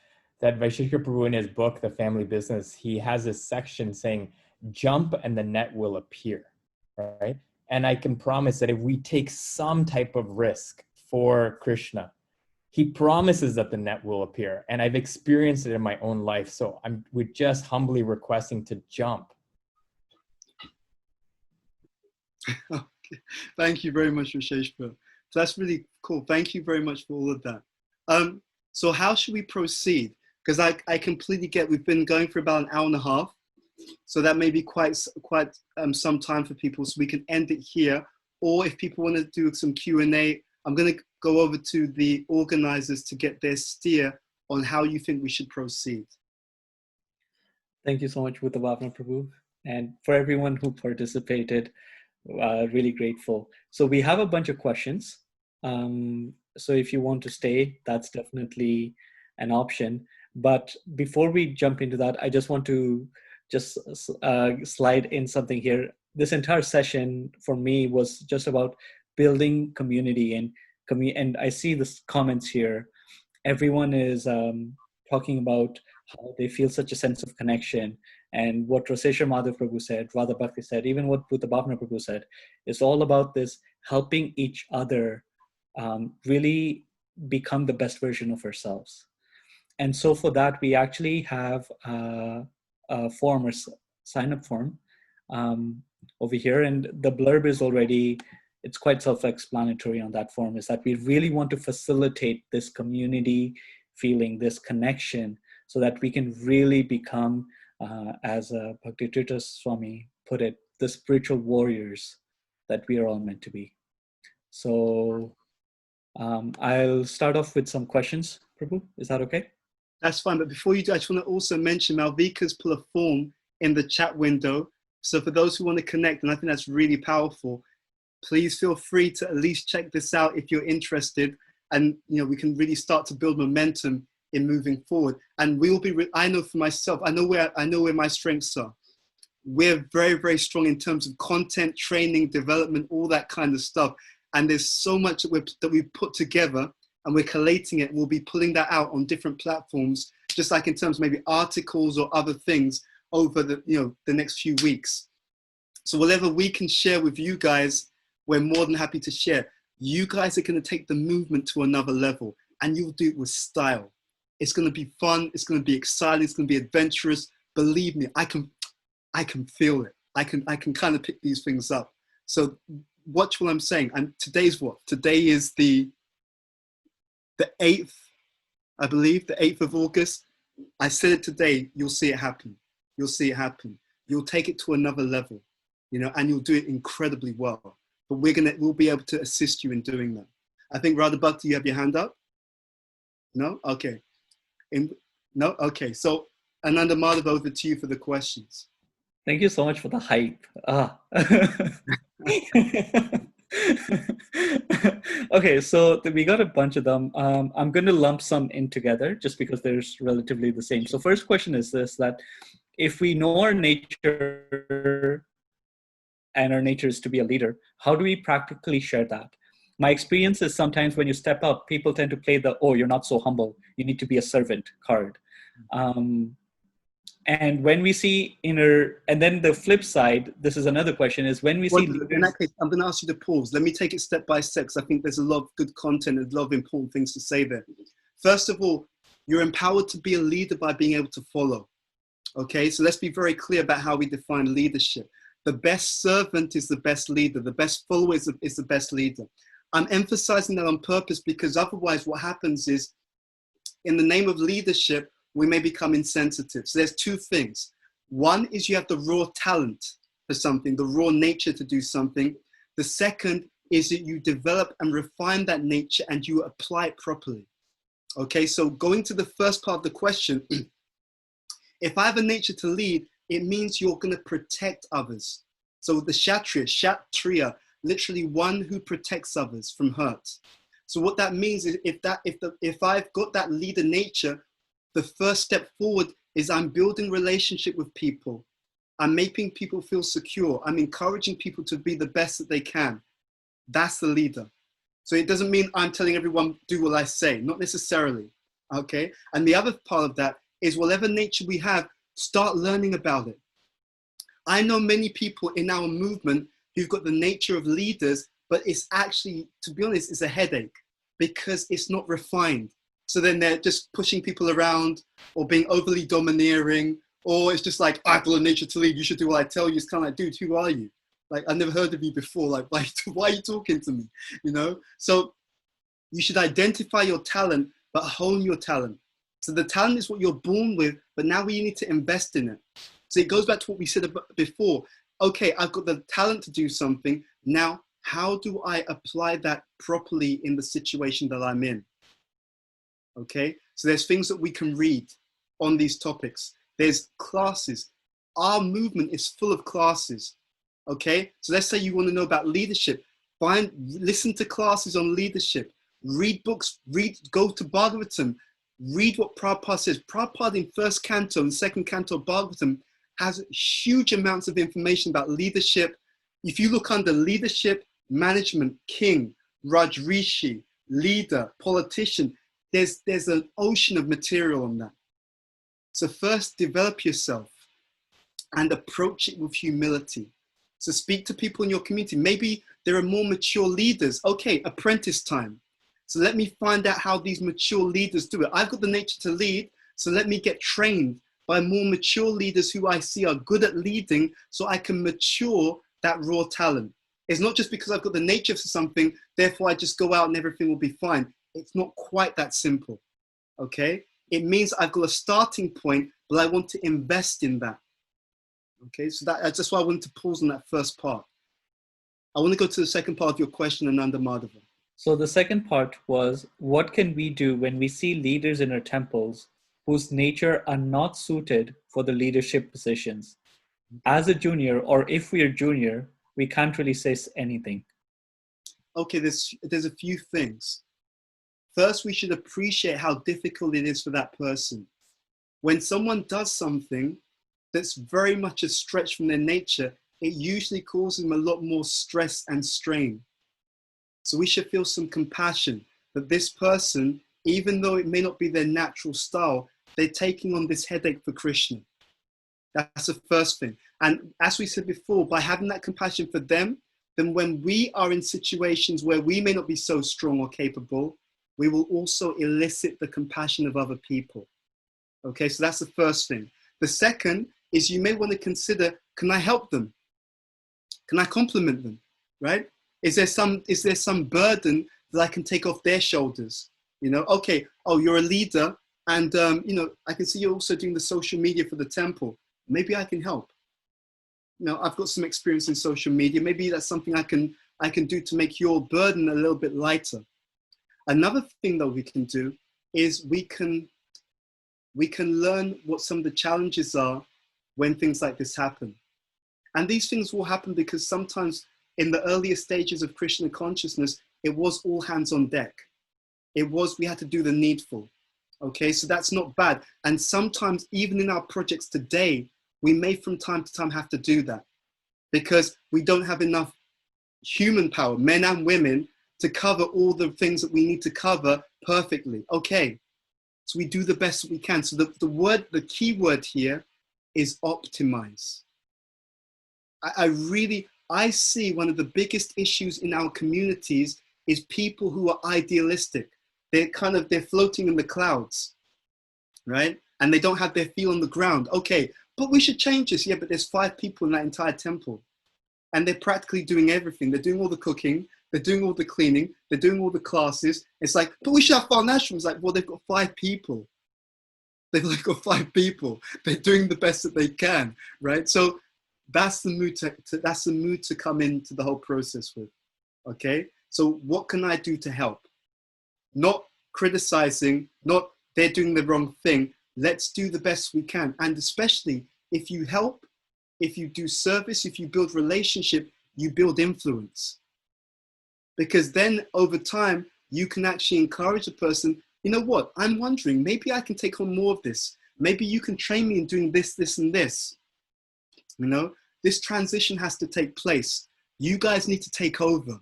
that Vaisheshika Prabhu in his book, The Family Business, he has this section saying, jump and the net will appear, right? And I can promise that if we take some type of risk for Krishna, he promises that the net will appear. And I've experienced it in my own life. So we're just humbly requesting to jump. Okay. Thank you very much, Rashesh. So that's really cool. Thank you very much for all of that. So how should we proceed? Because I completely get, we've been going for about an hour and a half. So that may be quite some time for people. So we can end it here. Or if people want to do some Q&A, I'm going to go over to the organizers to get their steer on how you think we should proceed. Thank you so much, Bhuta Bhavana Prabhu. And for everyone who participated, really grateful. So we have a bunch of questions. So if you want to stay, that's definitely an option. But before we jump into that, I just want to slide in something here. This entire session for me was just about building community and I see the comments here. Everyone is talking about how they feel such a sense of connection, and what Raseshwar Madhav Prabhu said, Radha Bhakti said, even what Bhuta Bhavana Prabhu said, is all about this helping each other really become the best version of ourselves. And so for that, we actually have a form or sign-up form over here. And the blurb is already, it's quite self-explanatory on that form, is that we really want to facilitate this community feeling, this connection, so that we can really become, as Bhakti Tirtha Swami put it, the spiritual warriors that we are all meant to be. So I'll start off with some questions, Prabhu. Is that okay? That's fine. But before you do, I just want to also mention Malvika's put a form in the chat window. So for those who want to connect, and I think that's really powerful, please feel free to at least check this out if you're interested. And we can really start to build momentum in moving forward. And we will be, I know for myself, I know where my strengths are. We're very, very strong in terms of content, training, development, all that kind of stuff. And there's so much that we've put together, and we're collating it. We'll be pulling that out on different platforms, just like in terms of maybe articles or other things over the next few weeks. So whatever we can share with you guys, we're more than happy to share. You guys are going to take the movement to another level, and you'll do it with style. It's going to be fun. It's going to be exciting. It's going to be adventurous. Believe me, I can feel it. I can kind of pick these things up. So watch what I'm saying. And today's what? Today is the 8th, I believe, the 8th of August. I said it today. You'll see it happen. You'll see it happen. You'll take it to another level, and you'll do it incredibly well. But we'll be able to assist you in doing that. I think Radha Bhakti, you have your hand up? No? Okay. No? Okay. So Ananda Madhav, over to you for the questions. Thank you so much for the hype. Okay, so we got a bunch of them. I'm going to lump some in together just because they're relatively the same. So first question is this, that if we know our nature and our nature is to be a leader, how do we practically share that? My experience is sometimes when you step up, people tend to play the, oh, you're not so humble, you need to be a servant card. And when we see inner, and then the flip side, this is another question, is when we see leaders. In that case, I'm going to ask you to pause. Let me take it step by step, because I think there's a lot of good content and a lot of important things to say there. First of all, you're empowered to be a leader by being able to follow. Okay, so let's be very clear about how we define leadership. The best servant is the best leader. The best follower is the best leader. I'm emphasizing that on purpose because otherwise what happens is, in the name of leadership, we may become insensitive. So there's two things. One is you have the raw talent for something, the raw nature to do something. The second is that you develop and refine that nature and you apply it properly. Okay, so going to the first part of the question, if I have a nature to lead, it means you're going to protect others. So the Kshatriya, literally one who protects others from hurt. So what that means is if I've got that leader nature, the first step forward is I'm building relationship with people. I'm making people feel secure. I'm encouraging people to be the best that they can. That's the leader. So it doesn't mean I'm telling everyone do what I say, not necessarily. Okay. And the other part of that is whatever nature we have, start learning about it. I know many people in our movement who've got the nature of leaders, but it's actually, to be honest, it's a headache because it's not refined. So then they're just pushing people around or being overly domineering, or it's just like, I've got a nature to lead, you should do what I tell you. It's kind of like, dude, who are you? Like, I've never heard of you before. Like, why are you talking to me? You know? So you should identify your talent, but hone your talent. So the talent is what you're born with, but now we need to invest in it. So it goes back to what we said before. Okay, I've got the talent to do something. Now, how do I apply that properly in the situation that I'm in? Okay, so there's things that we can read on these topics. There's classes. Our movement is full of classes. Okay, so let's say you want to know about leadership. Listen to classes on leadership. Read books. Go to Bhagavatam. Read what Prabhupada says. Prabhupada in first canto and second canto of Bhagavatam has huge amounts of information about leadership. If you look under leadership, management, king, Rajrishi, leader, politician, there's an ocean of material on that. So first, develop yourself and approach it with humility. So speak to people in your community. Maybe there are more mature leaders. Okay, apprentice time. So let me find out how these mature leaders do it. I've got the nature to lead, so let me get trained by more mature leaders who I see are good at leading, so I can mature that raw talent. It's not just because I've got the nature for something, therefore I just go out and everything will be fine. It's not quite that simple, okay? It means I've got a starting point, but I want to invest in that. Okay, so that's why I wanted to pause on that first part. I want to go to the second part of your question, Ananda Madhava. So the second part was, what can we do when we see leaders in our temples whose nature are not suited for the leadership positions? As a junior, or if we are junior, we can't really say anything. Okay, there's a few things. First, we should appreciate how difficult it is for that person. When someone does something that's very much a stretch from their nature, it usually causes them a lot more stress and strain. So we should feel some compassion that this person, even though it may not be their natural style, they're taking on this headache for Krishna. That's the first thing. And as we said before, by having that compassion for them, then when we are in situations where we may not be so strong or capable, we will also elicit the compassion of other people. Okay, so that's the first thing. The second is you may want to consider, can I help them? Can I compliment them, right? Is there some burden that I can take off their shoulders? You know, okay, oh, you're a leader, and you know, I can see you're also doing the social media for the temple. Maybe I can help. You know, I've got some experience in social media. Maybe that's something I can do to make your burden a little bit lighter. Another thing that we can do is we can learn what some of the challenges are when things like this happen. And these things will happen because sometimes in the earlier stages of Krishna consciousness, it was all hands on deck. It was, we had to do the needful. Okay, so that's not bad. And sometimes even in our projects today, we may from time to time have to do that because we don't have enough human power, men and women, to cover all the things that we need to cover perfectly. Okay, so we do the best that we can. So the key word here is optimize. I see one of the biggest issues in our communities is people who are idealistic. They're floating in the clouds, right? And they don't have their feet on the ground. Okay, but we should change this. Yeah, but there's 5 people in that entire temple. And they're practically doing everything. They're doing all the cooking. They're doing all the cleaning. They're doing all the classes. It's like, but we should have financial. It's like, well, they've got 5 people. They've like got 5 people. They're doing the best that they can, right? So that's the mood to come into the whole process with, okay? So what can I do to help? Not criticizing, not they're doing the wrong thing. Let's do the best we can. And especially if you help, if you do service, if you build relationship, you build influence. Because then over time, you can actually encourage a person, you know what, I'm wondering, maybe I can take on more of this. Maybe you can train me in doing this, this, and this. You know, this transition has to take place. You guys need to take over.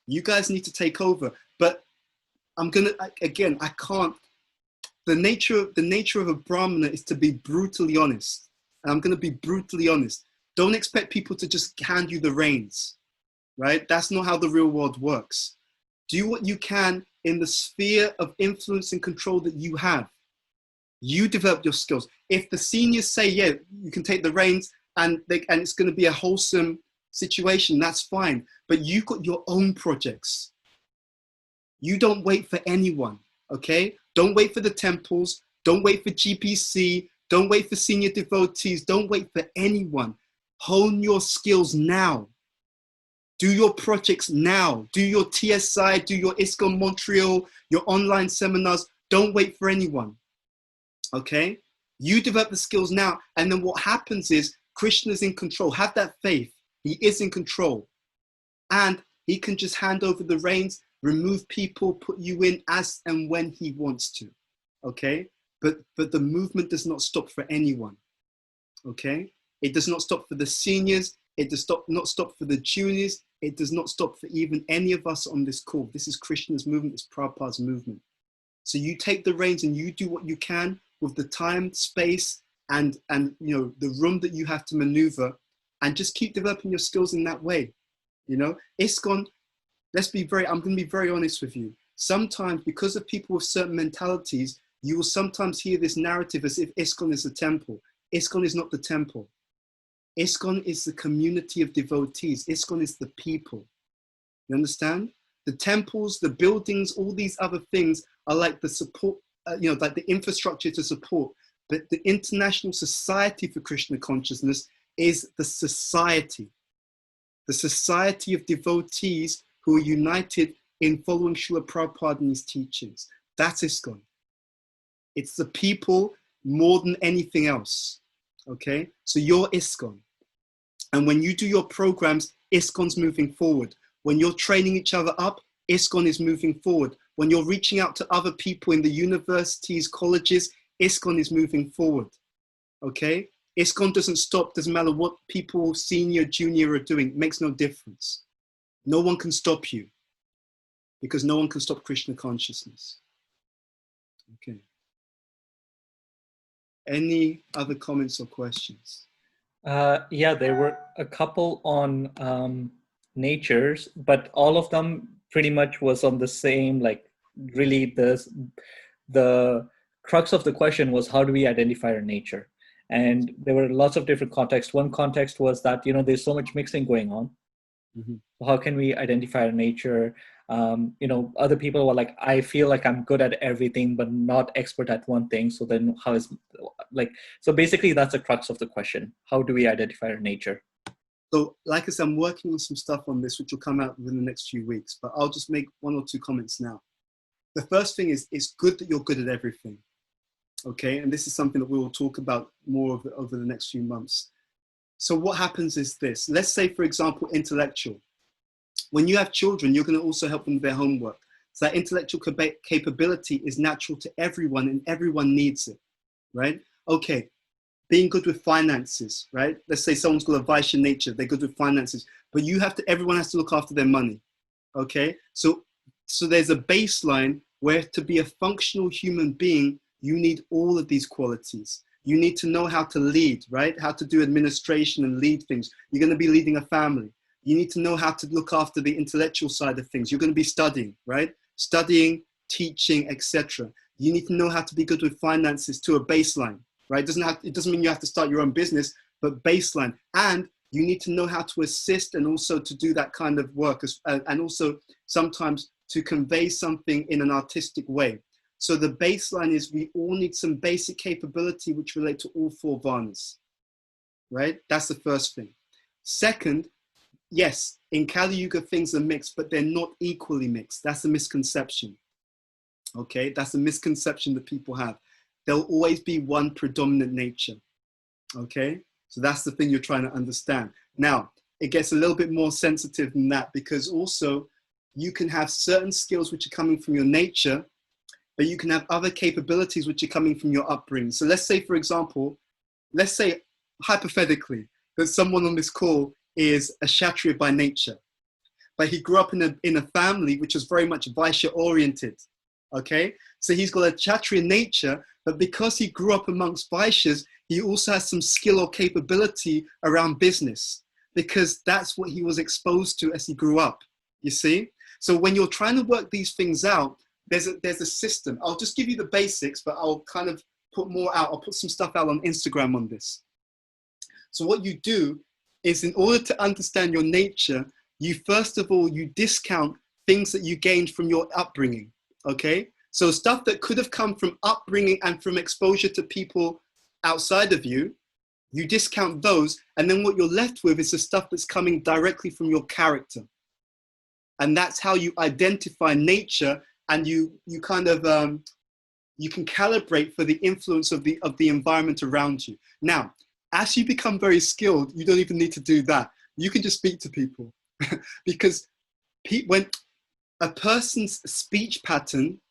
You guys need to take over. But I can't. The nature of a Brahmana is to be brutally honest. And I'm going to be brutally honest. Don't expect people to just hand you the reins, right? That's not how the real world works. Do what you can in the sphere of influence and control that you have. You develop your skills. If the seniors say, yeah, you can take the reins and it's going to be a wholesome situation, that's fine. But you've got your own projects. You don't wait for anyone, okay? Don't wait for the temples. Don't wait for GPC. Don't wait for senior devotees. Don't wait for anyone. Hone your skills now. Do your projects now. Do your TSI, do your ISKCON Montreal, your online seminars. Don't wait for anyone, okay? You develop the skills now. And then what happens is Krishna's in control. Have that faith. He is in control. And he can just hand over the reins, remove people, put you in as and when he wants to, okay? But the movement does not stop for anyone, okay? It does not stop for the seniors. It does not stop for the juniors. It does not stop for even any of us on this call. This is Krishna's movement. It's Prabhupada's movement. So you take the reins and you do what you can with the time, space, and you know, the room that you have to maneuver, and just keep developing your skills in that way. You know, ISKCON, I'm going to be very honest with you. Sometimes because of people with certain mentalities, you will sometimes hear this narrative as if ISKCON is a temple. ISKCON is not the temple. ISKCON is the community of devotees. ISKCON is the people. You understand? The temples, the buildings, all these other things are like the support, like the infrastructure to support. But the International Society for Krishna Consciousness is the society of devotees who are united in following Srila Prabhupada and his teachings. That's ISKCON. It's the people more than anything else, okay? So you're ISKCON. And when you do your programs, ISKCON's moving forward. When you're training each other up, ISKCON is moving forward. When you're reaching out to other people in the universities, colleges, ISKCON is moving forward, okay? ISKCON doesn't stop, doesn't matter what people, senior, junior are doing, it makes no difference. No one can stop you because no one can stop Krishna consciousness. Okay. Any other comments or questions? Yeah, there were a couple on natures, but all of them pretty much was on the same, like really the crux of the question was, how do we identify our nature? And there were lots of different contexts. One context was that, you know, there's so much mixing going on. Mm-hmm. How can we identify our nature? You know, other people were like, I feel like I'm good at everything, but not expert at one thing. So then how is, like, so basically that's the crux of the question. How do we identify our nature? So like I said, I'm working on some stuff on this, which will come out within the next few weeks, but I'll just make 1 or 2 comments now. The first thing is, it's good that you're good at everything. Okay, and this is something that we will talk about more over the next few months. So what happens is this. Let's say, for example, intellectual. When you have children, you're going to also help them with their homework. So that intellectual capability is natural to everyone, and everyone needs it, right? Okay, being good with finances, right? Let's say someone's got a Vaishya nature, they're good with finances, but everyone has to look after their money, okay? So there's a baseline where to be a functional human being, you need all of these qualities. You need to know how to lead, right? How to do administration and lead things. You're going to be leading a family. You need to know how to look after the intellectual side of things. You're going to be studying, right? Studying, teaching, etc. You need to know how to be good with finances to a baseline, right? It doesn't mean you have to start your own business, but baseline. And you need to know how to assist and also to do that kind of work, and also sometimes to convey something in an artistic way. So the baseline is we all need some basic capability which relate to all 4 varnas, right? That's the first thing. Second, yes, in Kali Yuga things are mixed, but they're not equally mixed. That's a misconception, okay? That's a misconception that people have. There'll always be one predominant nature, okay? So that's the thing you're trying to understand. Now, it gets a little bit more sensitive than that, because also you can have certain skills which are coming from your nature, but you can have other capabilities which are coming from your upbringing. So let's say, for example, let's say hypothetically that someone on this call is a Kshatriya by nature, but he grew up in a family which was very much Vaishya oriented, okay? So he's got a Kshatriya nature, but because he grew up amongst Vaishyas, he also has some skill or capability around business, because that's what he was exposed to as he grew up, you see? So when you're trying to work these things out, there's a system. I'll just give you the basics, but I'll kind of put more out. I'll put some stuff out on Instagram on this. So what you do is, in order to understand your nature, you first of all, you discount things that you gained from your upbringing, okay? So stuff that could have come from upbringing and from exposure to people outside of you, you discount those, and then what you're left with is the stuff that's coming directly from your character. And that's how you identify nature, and you kind of, you can calibrate for the influence of the environment around you. Now, as you become very skilled, you don't even need to do that. You can just speak to people because when a person's speech pattern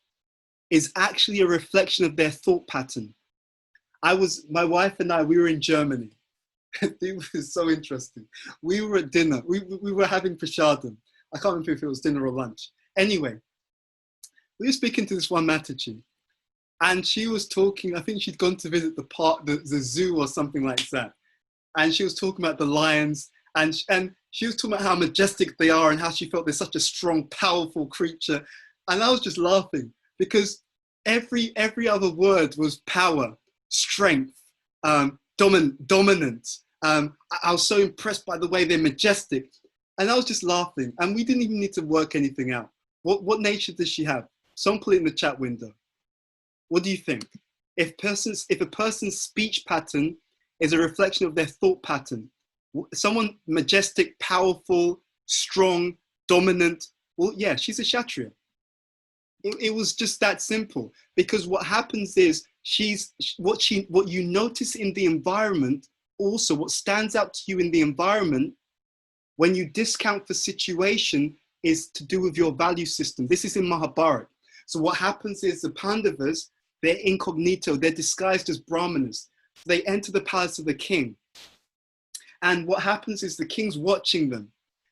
is actually a reflection of their thought pattern. My wife and I, we were in Germany. It was so interesting. We were at dinner. We were having prasadam. I can't remember if it was dinner or lunch. Anyway, we were speaking to this one Mataji, and she was talking, I think she'd gone to visit the park, the zoo or something like that. And she was talking about the lions, and she was talking about how majestic they are and how she felt they're such a strong, powerful creature. And I was just laughing because every other word was power, strength, dominant. I was so impressed by the way they're majestic. And I was just laughing, and we didn't even need to work anything out. What nature does she have? Someone put it in the chat window. What do you think? If a person's speech pattern is a reflection of their thought pattern, someone majestic, powerful, strong, dominant, well, yeah, she's a Kshatriya. It was just that simple, because what happens is what you notice in the environment, also what stands out to you in the environment, when you discount the situation, is to do with your value system. This is in Mahabharata. So what happens is the Pandavas, they're incognito, they're disguised as Brahmanas. They enter the palace of the king. And what happens is the king's watching them.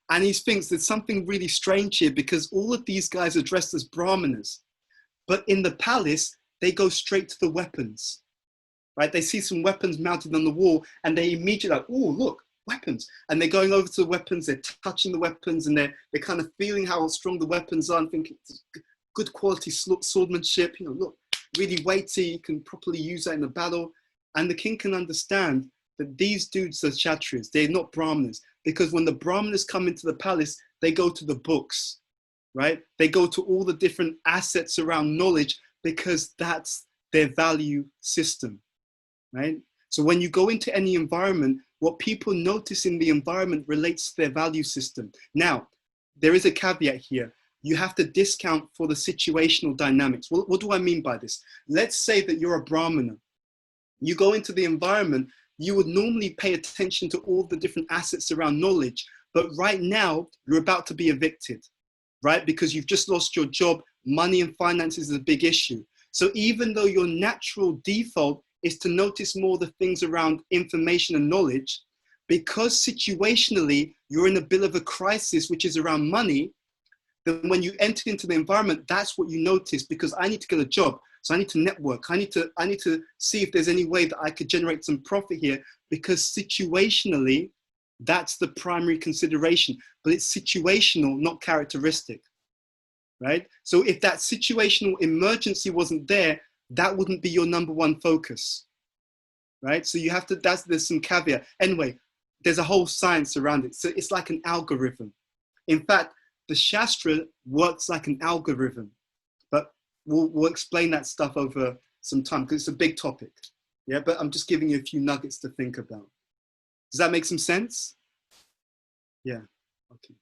And he thinks there's something really strange here, because all of these guys are dressed as Brahmanas. But in the palace, they go straight to the weapons, right? They see some weapons mounted on the wall, and they immediately like, oh, look, weapons. And they're going over to the weapons, they're touching the weapons, and they're kind of feeling how strong the weapons are and thinking it's good quality swordsmanship, look, really weighty, you can properly use that in a battle. And the king can understand that these dudes are Kshatriyas, they're not Brahmanas, because when the Brahmanas come into the palace, they go to the books, right? They go to all the different assets around knowledge, because that's their value system, right? So when you go into any environment, what people notice in the environment relates to their value system. Now, there is a caveat here. You have to discount for the situational dynamics. What do I mean by this? Let's say that you're a Brahmana. You go into the environment you would normally pay attention to all the different assets around knowledge. But right now, you're about to be evicted, right? Because you've just lost your job. Money and finances is a big issue. So even though your natural default is to notice more the things around information and knowledge, because situationally you're in a bit of a crisis, which is around money, then when you enter into the environment, that's what you notice, because I need to get a job. So I need to network. I need to see if there's any way that I could generate some profit here, because situationally, that's the primary consideration, but it's situational, not characteristic, right? So if that situational emergency wasn't there, that wouldn't be your number one focus, right? So you have to, there's some caveat. Anyway, there's a whole science around it. So it's like an algorithm. In fact, the Shastra works like an algorithm, but we'll explain that stuff over some time because it's a big topic. Yeah, but I'm just giving you a few nuggets to think about. Does that make some sense? Yeah, okay.